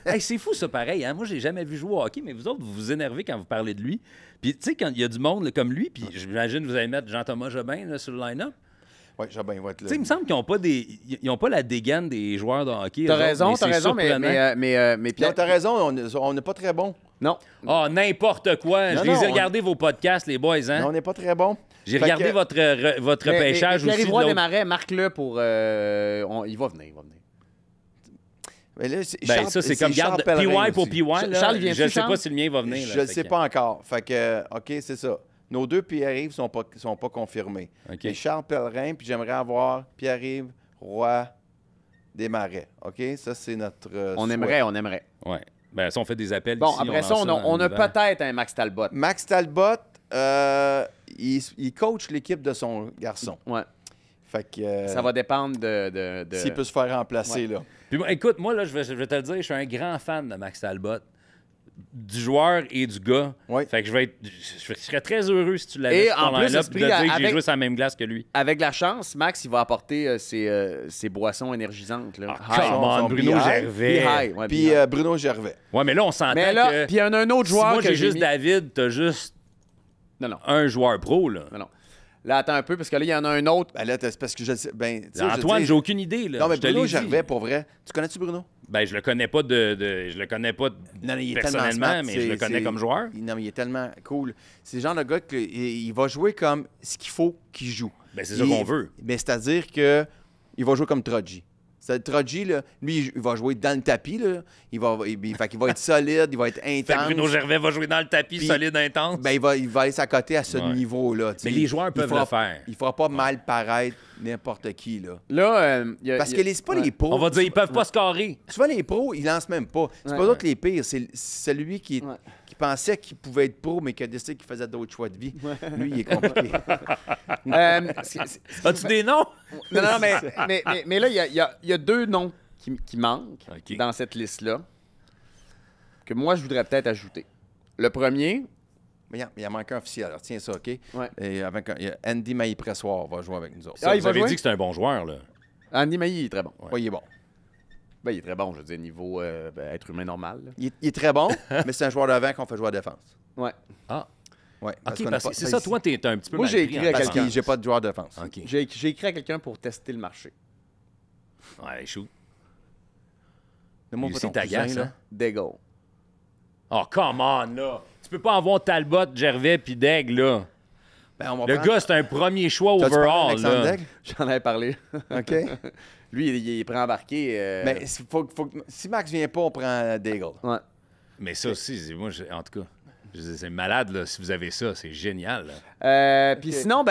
Hey, c'est fou, ça, pareil. Hein? Moi, j'ai jamais vu jouer au hockey, mais vous autres, vous vous énervez quand vous parlez de lui. Puis, tu sais, quand il y a du monde là, comme lui, puis j'imagine que vous allez mettre Jean-Thomas Jobin là, sur le line-up. Oui, Jobin va être là. Tu sais, il me semble qu'ils n'ont pas la dégaine des joueurs de hockey. T'as raison, mais Pierre... Non, t'as raison, on n'est pas très bon. Non. Ah, n'importe quoi. Je les ai regardés, vos podcasts, les boys. Hein? Non, on n'est pas très bon. J'ai regardé votre pêchage aussi. Pierre-Yvois Desmarais, marque-le pour... Il va venir. Mais là, ça, c'est comme, garde, PY pour PY. Charles vient. Je ne sais pas si le mien va venir. Je ne sais pas encore. Fait que, OK, c'est ça. Nos deux Pierre-Yves sont pas confirmés. Okay. Charles Pellerin, puis j'aimerais avoir Pierre-Yves Roy Desmarais. OK? Ça, c'est notre on souhait. aimerait. Oui. Ben, ça, on fait des appels bon, ici, après ça, on a peut-être un Max Talbot. Max Talbot, il coach l'équipe de son garçon. Ouais. Fait que... ça va dépendre de... S'il peut se faire remplacer, là. Puis, écoute, moi, là, je vais te le dire, je suis un grand fan de Max Talbot. Du joueur et du gars. Oui. Fait que je serais très heureux si tu l'avais et en plus, de dire que j'ai joué sur la même glace que lui. Avec la chance, Max, il va apporter ses boissons énergisantes. Là. Bruno Gervais. Puis Bruno Gervais. Ouais, mais là, on s'entend que... Puis il y en a un autre joueur si moi, que j'ai juste David, t'as juste un joueur pro, là. Non. Là, attends un peu, parce que là, il y en a un autre. Ben là, c'est parce que je sais... Antoine, j'ai aucune idée, là. Non, mais Bruno Gervais, pour vrai. Tu connais-tu Bruno? Ben, je le connais pas je le connais pas personnellement, mais je le connais comme joueur. Non, mais il est tellement cool. C'est le genre de gars qu'il va jouer comme ce qu'il faut qu'il joue. Ben, c'est ça qu'on veut. Ben, c'est-à-dire que il va jouer comme Troji. Troji, là, lui, il va jouer dans le tapis. Là. Il va être solide, il va être intense. Fait que Bruno Gervais va jouer dans le tapis, solide, intense. Ben, il va aller s'accoter à ce niveau-là. Mais les joueurs peuvent le faire. Il ne fera pas mal paraître n'importe qui. Là, parce que c'est pas les pros. On va dire, ils peuvent pas scorer. Souvent, les pros, ils lancent même pas. C'est pas d'autres les pires. C'est celui qui pensait qu'il pouvait être pro, mais qui a décidé qu'il faisait d'autres choix de vie. Lui, il est compliqué. As-tu des noms? Non, mais là, il y a deux noms qui manquent dans cette liste-là que moi, je voudrais peut-être ajouter. Le premier... Mais il y a manqué un officiel. Alors, tiens ça, OK? Ouais. Et Andy Mailly-Pressoir va jouer avec nous autres. Vous avez dit que c'est un bon joueur, là. Andy Mailly, il est très bon. Ouais, il est bon. Ben, il est très bon, je veux dire, niveau être humain normal. Là. Il est très bon, mais c'est un joueur d'avant qu'on fait jouer à la défense. Ouais. Ah. Ouais, OK, parce que c'est ça, toi, t'es un petit peu Moi, mal j'ai pris écrit en à Parce défense. que j'ai pas de joueur de défense. OK. J'ai écrit à quelqu'un pour tester le marché. Ouais, chou. Donne-moi Lui pas aussi ton t'agace, cousin, là. hein? Daigle. Oh, come on, là. Tu peux pas avoir Talbot, Gervais puis Daigle, là. Ben, on va Le prendre- gars, c'est un premier choix T'as-tu parlé overall, d'Alexandre là. Daigle? J'en avais parlé. OK. Lui, il est prêt à embarquer. Mais si Max vient pas, on prend Daigle. Ouais. Mais ça aussi, moi, en tout cas, c'est malade, là. Si vous avez ça, c'est génial, là. Puis sinon,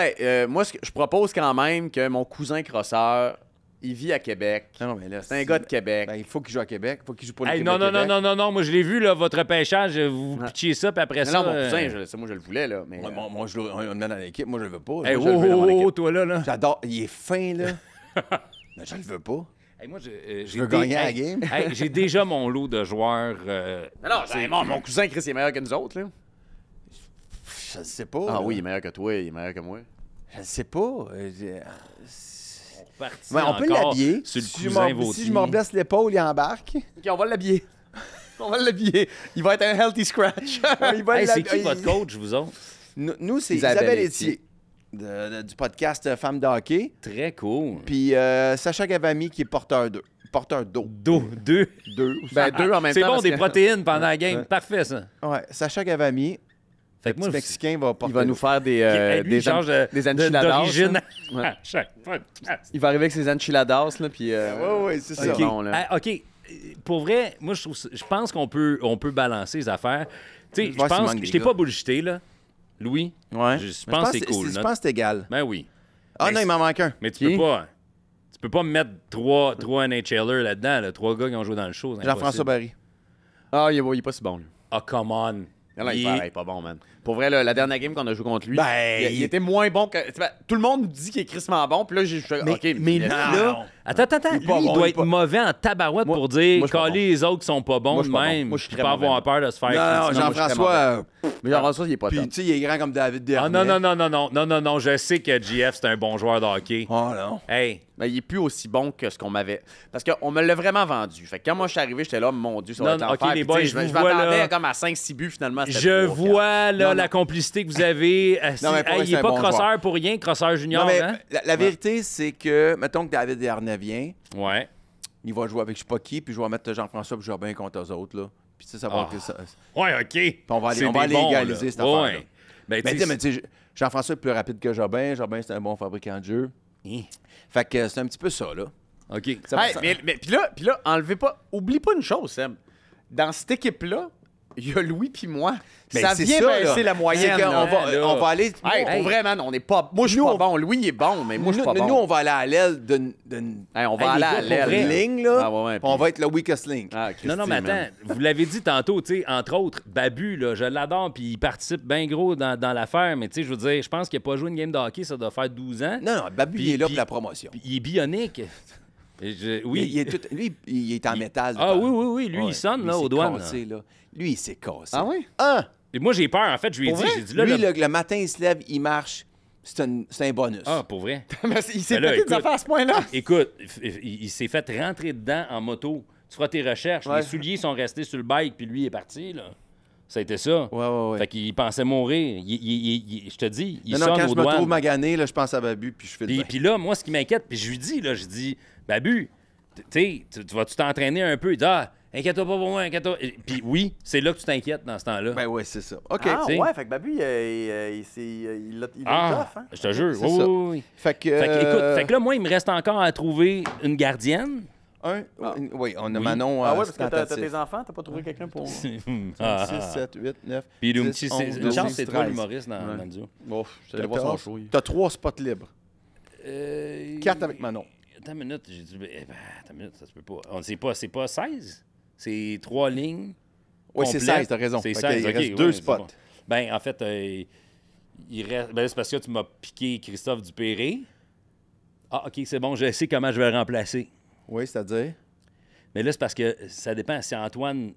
moi, je propose quand même que mon cousin crosseur, il vit à Québec. Non, mais là, C'est un gars de Québec. Ben, il faut qu'il joue à Québec. Il faut qu'il joue pour Hey, l'équipe non, de non, non, Québec. non, non, non, moi, je l'ai vu, là, votre repêchage. Vous pitchiez ça, puis après Mais ça... non, mon cousin, moi, je le voulais, là. Mais, Ouais, moi, on le met dans l'équipe. Moi, je le veux pas. Hey, Moi, je le oh, veux dans mon oh, oh, équipe. toi, là. J'adore. Il est fin, là. Mais je le veux pas. Hey, moi, Je veux gagner la game. Hey, j'ai déjà mon lot de joueurs... Mais non, mon cousin, Chris, il est meilleur que nous autres, là. Je le sais pas. Ah là. oui, il est meilleur que toi, il est meilleur que moi. Je le sais pas. partis Ouais, on peut encore l'habiller. sur le Si je cousin me- Vautier. si je me blesse l'épaule, il embarque. OK, on va l'habiller. On va l'habiller. Il va être un healthy scratch. Il va Hey, c'est l'habiller. qui votre coach, vous autres? Nous, c'est Isabelle Isabelle Etier. Etier, du podcast Femmes de hockey. Très cool. Puis Sacha Gavami, qui est porteur d'eau. Porteur d'eau. Deux. Deux. Ben, deux en même C'est temps. bon, parce des que protéines pendant la game. Parfait, ça. Ouais, Sacha Gavami, Fait que le moi, Mexicain, va porter Il va nous faire lui, il change des enchiladas. d'origine là. Ouais. à chaque podcast. Il va arriver avec ses enchiladas, là, puis... ouais, c'est ça. OK. Bon, là. Ah, OK. Pour vrai, moi, je pense qu'on peut balancer les affaires. Tu sais, Je je vois s'il pense manque que des je t'ai gars. pas bullshité, là. Louis, Ouais. je pense que c'est cool. Je pense que c'est égal. Ben oui. Ah Mais non, il m'en manque un. Mais tu peux pas me mettre trois NHLers là-dedans, là, 3 gars qui ont joué dans le show. c'est Jean-François impossible. Barry. Ah, il est pas si bon, lui. Ah, come on. Non, non, il Il- est pas bon, man. Pour vrai, là, la dernière game qu'on a joué contre lui, Ben, il était moins bon que... Tout le monde nous dit qu'il est crissement bon, puis là, j'ai fait... Mais- OK, mais il est- lui, Ah, là- non. Attends. Il est Lui, pas il bon, doit il est être pas- mauvais en tabarouette Moi- pour dire moi, je suis pas caler les autres qui sont pas bons Moi, de je suis pas bon. même. Moi, je suis puis très pas avoir mauvais. peur de se faire Non, critiquer. Jean-François. Mais Jean-François, il est pas Puis, top. tu sais, il est grand comme David Ah Dernier. non, je sais que GF, c'est un bon joueur de hockey. Oh non. Hey, Mais il est plus aussi bon que ce qu'on m'avait... Parce qu'on me l'a vraiment vendu. Fait que quand moi, je suis arrivé, j'étais là, mon Dieu, ça va Non, être l'enfer. OK, les Puis, boys, tu sais, je je vous vois, m'attendais là. comme à 5-6 buts, finalement. c'était je 3-4. vois là Non, la non. complicité que vous avez. Non, mais pour vrai, il c'est est un pas bon crosseur joueur. pour rien, crosseur junior, Non, mais hein? la vérité, c'est que, mettons que David Dernier vient, Ouais. il va jouer avec je sais pas qui, puis je vais mettre Jean-François puis Jobin contre eux autres, là. Puis ça va Ah. être ça. Ouais, OK. Puis on va aller égaliser cette affaire-là. Ben, Mais tu tu sais, sais, Jean-François est plus rapide que Jobin. Jobin, c'est un bon fabricant de jeu. Hein. Fait que c'est un petit peu ça, là. OK. Ça va- Hey, mais puis là, enlevez pas... Oublie pas une chose, Seb. Dans cette équipe-là, il y a Louis puis moi. Mais Ça c'est vient là. baisser la moyenne. C'est qu'on là. là. on va aller... Hey, Hey. pour vrai, man, on n'est pas... Moi, je suis Nous, pas on- bon. Louis, il est bon, mais moi, je suis pas nous, bon. nous, on va aller à l'aile d'une Hey, on va Hey, aller les à gars, pour l'aile. vrai. là. ligne, là. Ah, ouais, puis on puis- va être le weakest link. Ah, Non, non, mais Christy, man. attends, vous l'avez dit tantôt, tu sais, entre autres, Babu, là, je l'adore, puis il participe bien gros dans l'affaire, mais tu sais, je veux dire, je pense qu'il n'a pas joué une game de hockey, ça doit faire 12 ans. Non, Babu, Puis- il est là puis- pour la promotion. Puis il est bionique. Oui. Il est tout- lui, il est en métal. Ah oui, lui, il sonne, là, s'est aux douanes. cassé, là. Lui, il s'est cassé. Ah oui? Et moi, j'ai peur, en fait, je lui ai Pour dit, vrai? j'ai dit là, Lui, là- le matin, il se lève, il marche. C'est un bonus. Ah, pour vrai. Mais il s'est Ben là, pété des écoute. affaires à ce point-là. Écoute, il s'est fait rentrer dedans en moto. Tu feras tes recherches. Ouais. Les souliers sont restés sur le bike, puis lui est parti, là. Ça a été ça. Ouais. Fait qu'il pensait mourir. Je te dis, il non, sonne quand aux je me trouve douanes. magané, là, je pense à Babu, puis je fais le Puis, bien. puis là, moi, ce qui m'inquiète, puis je lui dis, là, je dis, Babu, tu sais, tu vas-tu t'entraîner un peu? Il dit, ah, inquiète-toi pas pour moi, inquiète-toi. Puis oui, c'est là que tu t'inquiètes dans ce temps-là. Ben ouais, c'est ça. OK. Ah tu sais. ouais, fait que Babu, il l'a Ah, tough, hein? je te jure. C'est Oui, ça. oui. Fait que... Fait que, écoute, fait que là, moi, il me reste encore à trouver une gardienne. Oui, on a Oui. Manon... Ah ouais, parce que t'as tentative. tes enfants, t'as pas trouvé quelqu'un pour... 6, Ah. 7, 8, 9, Puis 10, c'est 11, une 12, chance, c'est toi 13. l'humoriste dans le duo. Bon, je suis allé voir son show. T'as 3 spots libres. 4 avec Manon. Attends une minute, j'ai dit, attends une minute, ça se peut pas. C'est pas 16? C'est 3 lignes. Oui, c'est complètes. 16, t'as raison. C'est Fait 16, qu'il ok, reste ouais, 2 c'est spots. bon. Ben, en fait, il reste. Ben, c'est parce que tu m'as piqué Christophe Dupéré. Ah, OK, c'est bon, je sais comment je vais le remplacer. Oui, c'est-à-dire? Mais là, c'est parce que ça dépend. Si Antoine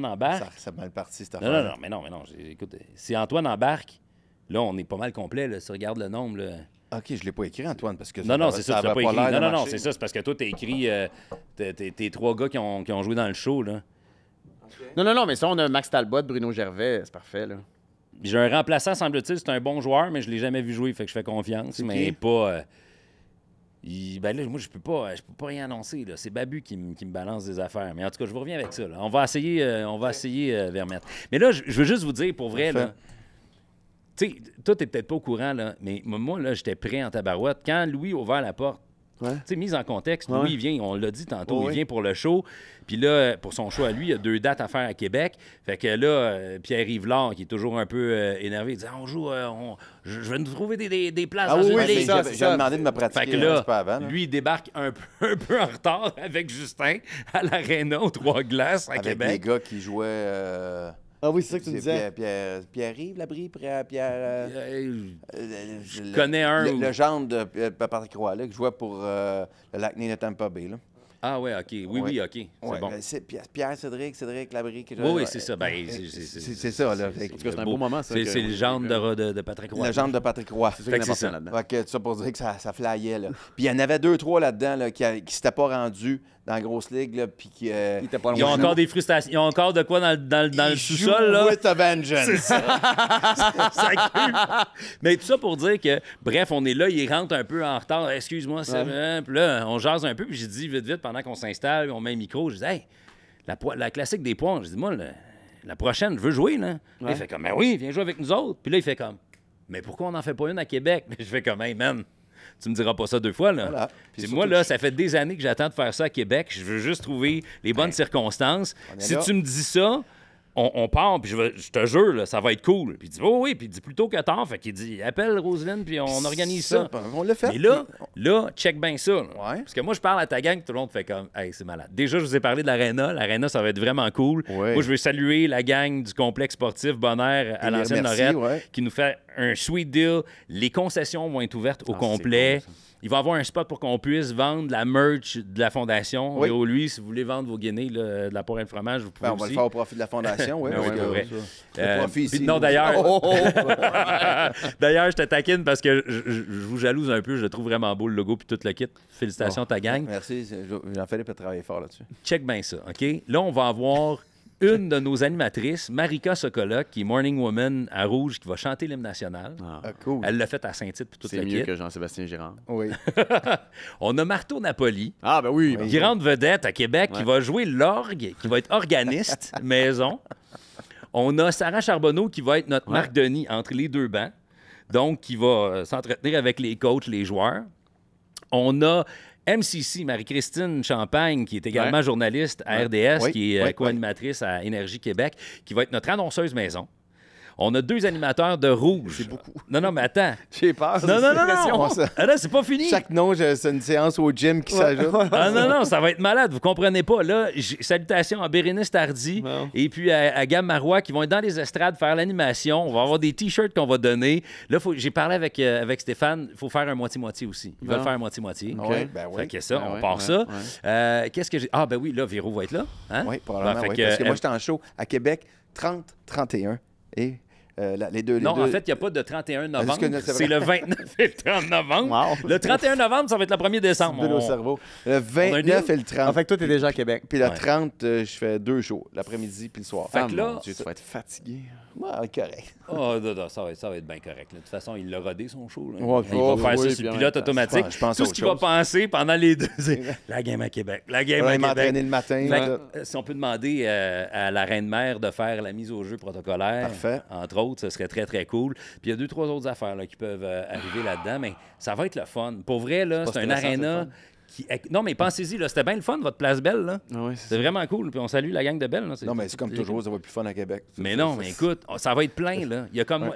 embarque. Ça a mal parti, cette Non, affaire. non, mais non. Écoute, si Antoine embarque, là, on est pas mal complet. Là, si tu regardes le nombre, là. OK, je ne l'ai pas écrit, Antoine, parce que Non, c'est ça, tu l'as pas écrit. Non, c'est ça, c'est parce que toi, t'as écrit tes 3 gars qui ont joué dans le show, là. Okay. Non, mais ça, on a Max Talbot, Bruno Gervais, c'est parfait, là. J'ai un remplaçant, semble-t-il, c'est un bon joueur, mais je l'ai jamais vu jouer, fait que je fais confiance, mais pas... ben là, moi, je peux pas rien annoncer, là. C'est Babu qui me balance des affaires, mais en tout cas, je vous reviens avec ça, là. On va essayer Vermette. Mais là, je veux juste vous dire, pour vrai, là... Tu sais, toi, t'es peut-être pas au courant, là, mais moi, là, j'étais prêt en tabarouette. Quand Louis a ouvert la porte, tu sais, mise en contexte, Louis, il vient, on l'a dit tantôt, il vient pour le show. Puis là, pour son show à lui, il y a 2 dates à faire à Québec. Fait que là, Pierre-Yves Lard, qui est toujours un peu énervé, il dit on joue, je vais nous trouver des places dans une ligue. J'ai demandé de me pratiquer fait que là, un petit peu avant. Là. Lui, il débarque un peu en retard avec Justin à l'Arena aux 3 glaces à Québec. Avec des gars qui jouaient... Ah oui, c'est ça que tu me disais. Pierre-Yves Labrie, Pierre... je connais un... Le gendre de Patrick Roy, là, qui jouait pour le Lightning de Tampa Bay. Là. Ah ouais, OK. Oui, OK. C'est bon. C'est Pierre, Cédric Labrie. Oui, c'est ça. Ben, c'est ça, là. C'est un beau moment, ça. C'est le gendre de Patrick Roy. Le gendre de Patrick Roy. C'est ça qui est important là-dedans. Fait que ça pour dire que ça flyait, là. Puis il y en avait 2-3 là-dedans là, qui s'étaient pas rendus dans la grosse ligue, là, puis qui... Ils ont encore des frustrations. Ils ont encore de quoi dans le sous-sol, là. With a vengeance. C'est ça. Ça cue. Mais tout ça pour dire que, bref, on est là, il rentre un peu en retard. Excuse-moi, c'est vrai. Puis là, on jase un peu, puis j'ai dit vite, pendant qu'on s'installe, on met un micro, je dis, hey, la classique des points. Je dis, moi, la prochaine, je veux jouer, là. Il fait comme, ben oui, viens jouer avec nous autres. Puis là, il fait comme, mais pourquoi on n'en fait pas une à Québec? Je fais comme, hey, man. Tu me diras pas ça 2 fois, là. Voilà. Moi, là, ça fait des années que j'attends de faire ça à Québec. Je veux juste trouver les bonnes circonstances. Si tu me dis ça, on part, puis je te jure, là, ça va être cool. Puis il dit, oh oui, puis il dit plutôt que tard. Fait qu'il dit, appelle Roselyne, puis on organise ça. On l'a fait. Mais là, check bien ça. Là. Parce que moi, je parle à ta gang, tout le monde fait comme, hey, c'est malade. Déjà, je vous ai parlé de l'Arena. L'Arena, ça va être vraiment cool. Ouais. Moi, je veux saluer la gang du complexe sportif Bonheur à l'ancienne Lorette qui nous fait un sweet deal. Les concessions vont être ouvertes au complet. Cool, il va y avoir un spot pour qu'on puisse vendre la merch de la Fondation. Oui. Et lui, si vous voulez vendre vos guinées de la poêle de fromage, vous pouvez aussi. On va le faire au profit de la Fondation, oui. Le profit ici. Non, d'ailleurs... D'ailleurs, je te taquine parce que je vous jalouse un peu. Je trouve vraiment beau, le logo puis tout le kit. Félicitations à ta gang. Merci. Jean-Philippe a travaillé fort là-dessus. Check bien ça, OK? Là, on va avoir... une de nos animatrices, Marika Sokola, qui est Morning Woman à Rouge, qui va chanter l'hymne national. Cool. Elle l'a fait à Saint-Tite puis toute la kit. C'est mieux que Jean-Sébastien Girard. Oui. On a Marteau Napoli. Ah, ben oui. Qui rentre vedette à Québec, qui va jouer l'orgue, qui va être organiste maison. On a Sarah Charbonneau, qui va être notre Marc Denis entre les 2 bancs. Donc, qui va s'entretenir avec les coachs, les joueurs. On a... MCC, Marie-Christine Champagne, qui est également journaliste à RDS, qui est co-animatrice à Énergie Québec, qui va être notre annonceuse maison. On a 2 animateurs de Rouge. C'est beaucoup. Non, mais attends. J'ai peur. Non. Ah là, c'est pas fini. Chaque nom, c'est une séance au gym qui s'ajoute. Ah non, ça va être malade. Vous comprenez pas. Là, salutations à Bérénice Tardy et puis à Gab Marois qui vont être dans les estrades faire l'animation. On va avoir des T-shirts qu'on va donner. Là, j'ai parlé avec Stéphane. Il faut faire un moitié-moitié aussi. Ils veulent faire un moitié-moitié. Okay. Ben oui. Fait que ça, on part ça. Qu'est-ce que j'ai... Ah, ben oui, là, Véro va être là. Hein? Oui, probablement. Parce que moi, j'étais en show à Québec 30-31. Et les deux. En fait, il n'y a pas de 31 novembre. C'est le 29 et le 30 novembre. Wow. Le 31 novembre, ça va être le 1er décembre. Au cerveau. Le 29 et le 30. En fait, toi, tu es déjà à Québec. Puis le 30, je fais 2 shows, l'après-midi puis le soir. Fait que là, mon Dieu, tu vas être fatigué. Ouais, correct. Oh, non, ça va être bien correct. Là. De toute façon, il l'a rodé son show. Là. Ouais, il va faire ça sur le pilote automatique. Je pense tout ce qu'il va penser pendant les 2 la game à Québec. La game à Québec. M'entraîner le matin. Si on peut demander à la reine-mère de faire la mise au jeu protocolaire, entre autres, ce serait très, très cool. Puis il y a 2-3 autres affaires là, qui peuvent arriver là-dedans, mais ça va être le fun. Pour vrai, là, c'est un aréna... Non, mais pensez-y, là, c'était bien le fun, votre place Belle. Là. Ah oui, c'est vraiment cool. Puis on salue la gang de Belle. Là. Non, mais c'est comme toujours, ça va être plus fun à Québec. Mais non, mais écoute, ça va être plein. Là. Il y a comme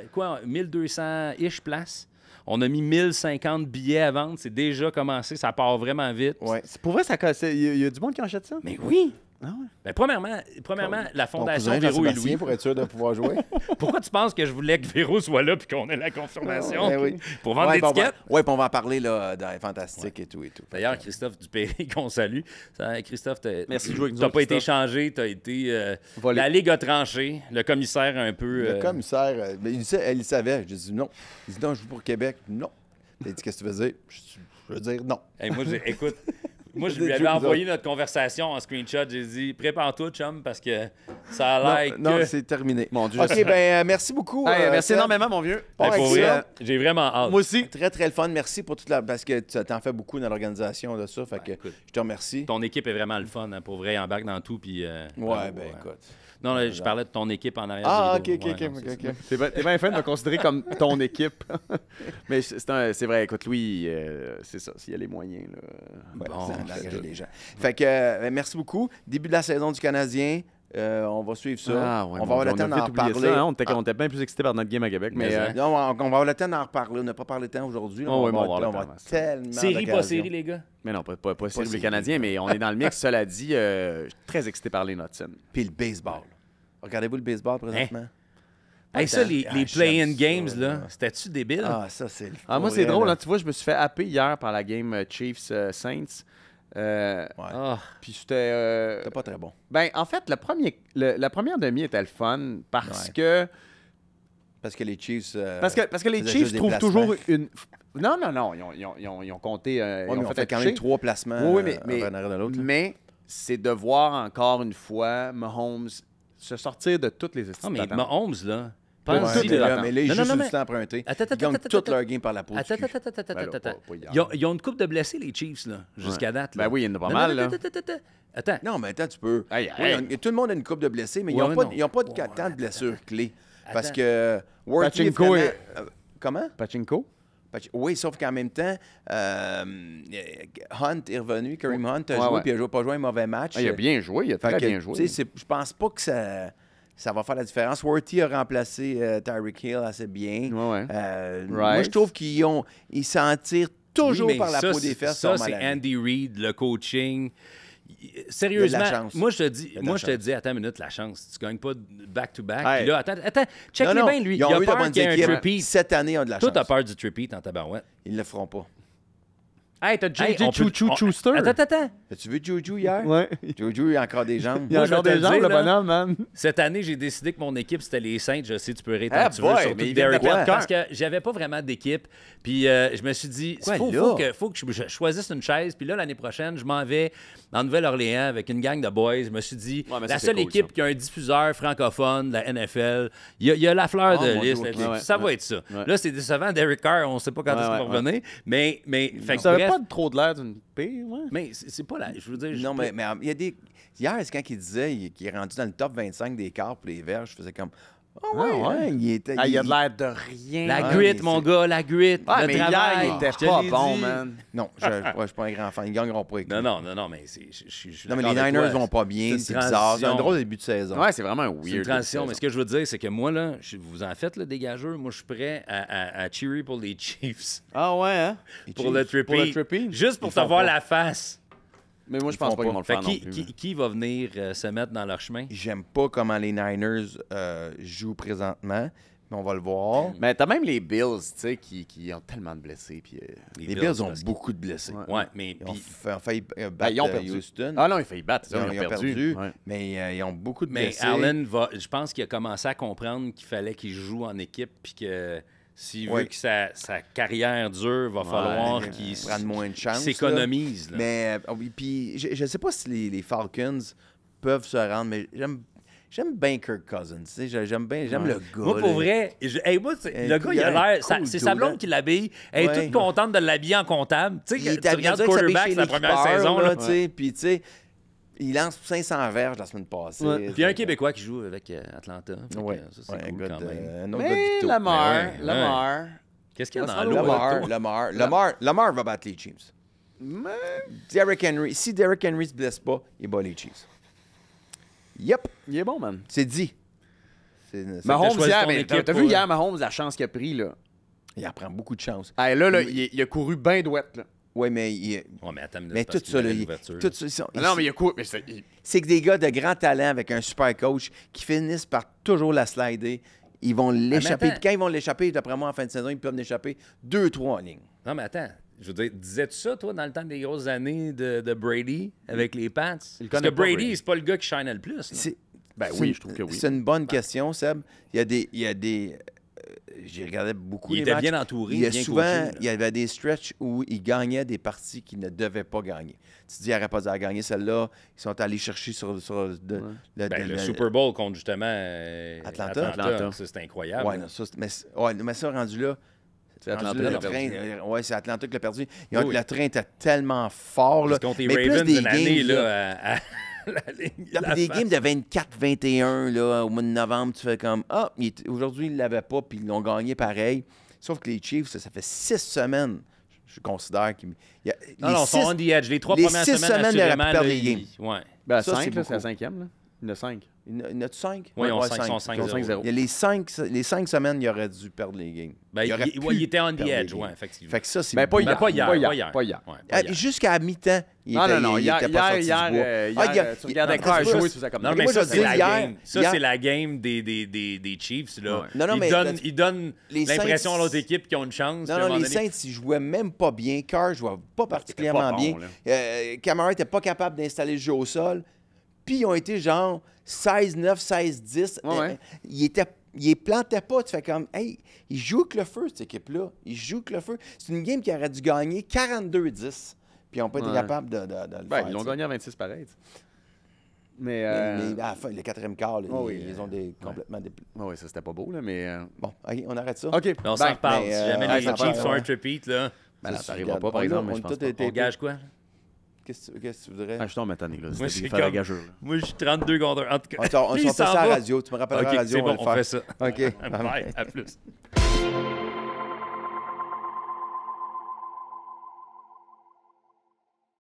1200-ish places. On a mis 1050 billets à vendre. C'est déjà commencé. Ça part vraiment vite. Ouais. Pour vrai, il y a du monde qui achète ça? Mais oui! Ah ouais. Ben, premièrement, la Fondation Véro et Louis. Pour être sûr de pouvoir jouer. Pourquoi tu penses que je voulais que Véro soit là puis qu'on ait la confirmation? Oui. Pour vendre l'étiquette? Oui, puis on va en parler là, dans les Fantastiques et tout. D'ailleurs, Christophe Dupéry, qu'on salue. Christophe, merci de jouer avec nous. Tu n'as pas été changé, tu as été... la Ligue a tranché. Le commissaire un peu... Le commissaire, il savait. Je dis non. Il dit non, je joue pour Québec. Non. T'as dit qu'est-ce que tu veux dire? Je veux dire non. Hey, écoute, moi, je lui avais envoyé notre conversation en screenshot. J'ai dit, prépare-toi, chum, parce que ça a l'air que... Non, c'est terminé. Mon Dieu. OK, merci beaucoup. merci Seb. énormément, mon vieux. Bon, Hey, pour vrai, excellent. j'ai vraiment hâte. Moi aussi. Très, très le fun. Merci pour toute la... Parce que tu t'en fais beaucoup dans l'organisation de ça. Fait que écoute. je te remercie. Ton équipe est vraiment le fun, hein, pour vrai, il embarque dans tout. Puis, Ouais, écoute. Non, là, je parlais de ton équipe en arrière. Ah, du OK, vidéo. OK, Ouais, OK, non, c'est OK. T'es bien fin de me considérer comme ton équipe. Mais c'est vrai, écoute, Louis, c'est ça. S'il y a les moyens, là. Bon, d'engager les gens. Fait que merci beaucoup. Début de la saison du Canadien. On va suivre ça. Ah, ouais, on va avoir le temps d'en reparler. On était bien plus excités par notre game à Québec. Mais Non, on va avoir le temps d'en reparler. On n'a pas parlé de temps aujourd'hui. Oh, oui, on on va va avoir le temps. tellement Série, pas d'occasions. série, les gars? Mais non, pas série les série. Canadiens, mais on est dans le mix. Cela dit, je suis très excité par les Knotzen. Puis le baseball. Regardez-vous le baseball présentement? Hey, ça, les j'aime play-in ça, games, là, là. c'était-tu débile? Ah, ça, c'est le Moi, c'est vrai, drôle. là. Hein, tu vois, je me suis fait happer hier par la game Chiefs-Saints. Ah. Puis c'était... C'était pas très bon. Ben, en fait, la première demi était le fun parce Ouais. que... Parce que les Chiefs... Parce que les faisaient Chiefs juste des trouvent placements. toujours une... Non. Ils ont compté... Ouais, ils mais ont on fait fait un quand toucher. même 3 placements Oui, mais un en arrière de l'autre. là. Mais c'est de voir encore une fois Mahomes se sortir de toutes les Non, estis mais patentes. Mahomes, là, Ouais, pense-y, mais, là. là, mais là, ils Non, jouent non, sur mais- du temps emprunté. Attends, Ils gagnent attends, toute attends, leur game par la peau du Attends, cul. attends, attends, Ben là, attends, attends. pas hier. Ils ont une coupe de blessés, les Chiefs, là, jusqu'à date. Là. Ben oui, il y en a pas Non, mal, non, là. Attends. Non, mais attends, tu peux. Aïe, Oui, aïe. tout le monde a une coupe de blessés, mais Ouais, ils mais n'ont pas, non. de tant de blessures clés. Parce Attends. que Worthy est Pachinko vraiment... est- Comment? Pachinko? Oui, sauf qu'en même temps, Hunt est revenu, Kareem Hunt a Ouais, joué, ouais. puis il n'a pas joué un mauvais match. Il a bien joué, il a Fait très que, bien joué. tu sais, je pense pas que ça va faire la différence. Worthy a remplacé Tyreek Hill assez bien. Ouais. Moi, je trouve qu'ils s'en tirent toujours Oui, mais par la ça, peau des fesses. Ça, sont c'est mal à l'aise. Andy Reid, le coaching. Il y a de Sérieusement, la chance. moi, je te Il y dis, a de la chance. attends une minute, la chance. Tu gagnes pas back-to-back. Hey. Puis là, attends, check Non, les non, bien, lui. ils Il ont a eu de peur bonnes qu'il y ait un équipes. tripit. Cette année, ils ont de la Toi, chance. t'as peur du tripit en tabarouette. Ils le feront pas. Hey, t'as Hey, on peut- on- Schuster? Attends. As-tu vu Juju hier? Ouais. Juju, il a encore des jambes. Il y a Moi, je encore vais te des jambes, dire, le là, bonhomme, man. Cette année, j'ai décidé que mon équipe, c'était les Saints. Je sais, tu peux rire tant Ah que tu veux, boy, surtout mais que il vient de Derek perdre Henry, cœur. parce que j'avais pas vraiment d'équipe. Puis je me suis dit, Quoi, faut que je choisisse une chaise. Puis là, l'année prochaine, je m'en vais en Nouvelle-Orléans avec une gang de boys. Je me suis dit, Ouais, mais la ça, c'est seule cool, équipe ça. qui a un diffuseur francophone de la NFL, il y a la fleur Oh, de mon liste. Dieu, là, ok. Ouais, ça ouais. va être ça. Ouais. Là, c'est décevant. Derek Carr, on sait pas quand est-ce qu'il va ouais. revenir. Mais fait que Ça avait bref, pas trop de l'air d'une pire, ouais. mais c'est pas la... Je veux dire... Non, mais il y a des. Hier, c'est quand il disait qu'il est rendu dans le top 25 des quarts pour les verges, je faisais comme. Oh, ouais, Ah, ouais. hein, il était. Ah, il a de l'air de rien. La Ouais, grit, mais mon c'est- gars, la grit, Ah, le mais travail. hier, il était je te pas l'ai bon, dit. man. Non, je suis pas un grand fan. Ils gagneront pas avec lui. Non, mais je suis Non, mais les d'accord avec Niners toi. vont pas bien. une C'est bizarre. C'est un transition. drôle de début de saison. Ouais, c'est vraiment un C'est une weird. transition, mais ce que je veux dire, c'est que moi, là, vous en faites, le dégageur. Moi, je suis prêt à cheerer pour les Chiefs. Ah ouais, hein? Pour le trippy. Pour le trippy? Juste pour Ils te font voir pas. la face. Mais moi, je Ils pense font pas qu'ils vont le Fait faire non qui, plus. qui va venir se mettre dans leur chemin? J'aime pas comment les Niners jouent présentement, mais on va le voir. Mais t'as même les Bills, tu sais, qui ont tellement de blessés. Puis, Les Bills ont parce que- beaucoup de blessés. Ouais, mais Ils ont puis- failli ben, battre ils ont perdu. Houston. Ah non, il fait y battre. Ils ont perdu, Ouais. mais ils ont beaucoup de mais blessés. Allen va. Je pense qu'il a commencé à comprendre qu'il fallait qu'il joue en équipe, puis que s'il Ouais. veut que sa carrière dure, va falloir Ouais, qu'il prendre moins de chance, s'économise. là. Mais oui, puis je ne sais pas si les Falcons peuvent se rendre, mais j'aime bien Kirk Cousins. Tu sais, j'aime le gars. Moi, pour là. vrai, le gars, il a l'air. cool, C'est sa dude, blonde hein. qui l'habille. Elle est Ouais. toute contente de l'habiller en comptable. Tu sais, Il que est tu regardes habitué avec sa Quarterback, chez la première l'équipeur, saison. là, Là. tu sais, puis tu sais, il lance 500 verges la semaine passée. Ouais. Puis il y a un Québécois qui joue avec Atlanta. Fait que, Ouais, ça, c'est ouais, un cool gars quand de- même. un autre gars de Mais Victo. Lamar, Ouais, Lamar. Qu'est-ce qu'il y a dans Lamar, l'eau? Lamar va battre les Chiefs. Mais... Derrick Henry, si Derrick Henry se blesse pas, il bat les Chiefs. Yep, Il est bon, man. c'est dit. Mahomes, choisi hier, ton mais équipe t'as pour- vu hier, Mahomes, la chance qu'il a pris, là. Il en prend beaucoup de chance. Ah, là, il a couru bien douette, là. Oui, mais, Ouais, mais attends, une minute, mais parce tout qu'il ça, avait là, l'ouverture. tout ça, Non, mais il a couru. Mais c'est que des gars de grand talent avec un super coach qui finissent par toujours la slider, ils vont l'échapper. attends. Puis quand ils vont l'échapper, d'après moi, en fin de saison, ils peuvent l'échapper 2-3 en ligne. Non, mais attends. Je veux dire, disais-tu ça, toi, dans le temps des grosses années de Brady avec les Pats? Parce que connaît pas, Brady, Brady. c'est pas le gars qui shine le plus. là. C'est- Ben c'est oui, une- je trouve que oui. C'est une bonne question, Seb. Il y a des j'ai regardé beaucoup Il les était matchs. bien entouré, Il y a bien souvent, coaché, là. il y avait des stretches où il gagnait des parties qu'il ne devait pas gagner. Tu te dis, il n'aurait pas dû gagner celle-là. Ils sont allés chercher sur le Super Bowl contre justement Atlanta. Ça, c'était incroyable. Ouais, non, ça, mais ça, rendu là. C'est Atlanta rendu qui là, l'a le perdu. train, ouais, c'est Atlanta qui l'a perdu. Oui. Le train était tellement fort. Là. Parce contre les Mais plus Ravens des une année, games, là, à la ligne. Là, puis des games de 24-21 là, au mois de novembre, tu fais comme aujourd'hui, ils ne l'avaient pas, puis ils l'ont gagné pareil. Sauf que les Chiefs, ça fait 6 semaines. Je considère qu'ils. Non, ils sont on the edge. Les 3 les premières 6 semaines, il aurait pu assurément, perdre là, les games. Ouais. Ben, Ça, 5, c'est là, c'est la beaucoup. 5e. Là. Il y en a 5. Il y en a 5? Oui, ils sont 5-0. Il y a les 5 semaines, il aurait dû perdre les games. Ben, aurait pu il était on the perdre edge, les ouais, games. effectivement. Fait que ça, c'est Ben, pas beaucoup. hier. Pas hier. Pas hier. Pas hier. Pas hier. Ouais, pas hier. Jusqu'à mi-temps, il était, Non. il Hier, était pas sorti du bois. tu regardais Carr jouer, tu faisais comme Non, Mais mais moi, ça, je c'est dis la hier- game. Ça, hier- c'est la game des Chiefs. Là. Ouais. Non, mais Ils donnent les l'impression à Saints- l'autre équipe qu'ils ont une chance. puis à un Non, moment les donné- Saints, ils jouaient même pas bien. Carr jouait pas particulièrement pas bon, bien. Camara n'était pas capable d'installer le jeu au sol. Puis ils ont été genre 16-9, 16-10. Ouais. Ils plantaient pas. Tu fais comme, hey, ils jouent avec le feu, cette équipe-là. Ils jouent avec le feu. C'est une game qui aurait dû gagner 42-10. Puis ils n'ont pas été Ouais. capables de le Ben, faire. ils l'ont tu sais. gagné à 26 pareil. tu sais. Mais. Mais à la fin, le 4e quart, là, oui, ils ont complètement des. Oui, ça, c'était pas beau, là, mais. Bon, OK, on arrête ça. OK. Puis on s'en bye. reparle. Mais, Si jamais ouais, les ça Chiefs va, sont ouais. un repeat, là, Ben là, Ça, ça arrivera pas, on par a- exemple, mais on je a pense tout pas. été- on gage quoi? Qu'est-ce que tu voudrais? Ah, je tombe maintenant, là. Moi, C'était c'est faire la comme- gageure. là. Moi, je suis 32 contre 1. En tout cas, On s'en lui, fait il s'en ça à la va. radio. Tu me rappelleras OK, à la radio, c'est on va bon, le on faire. fait ça. OK. Bye, à plus.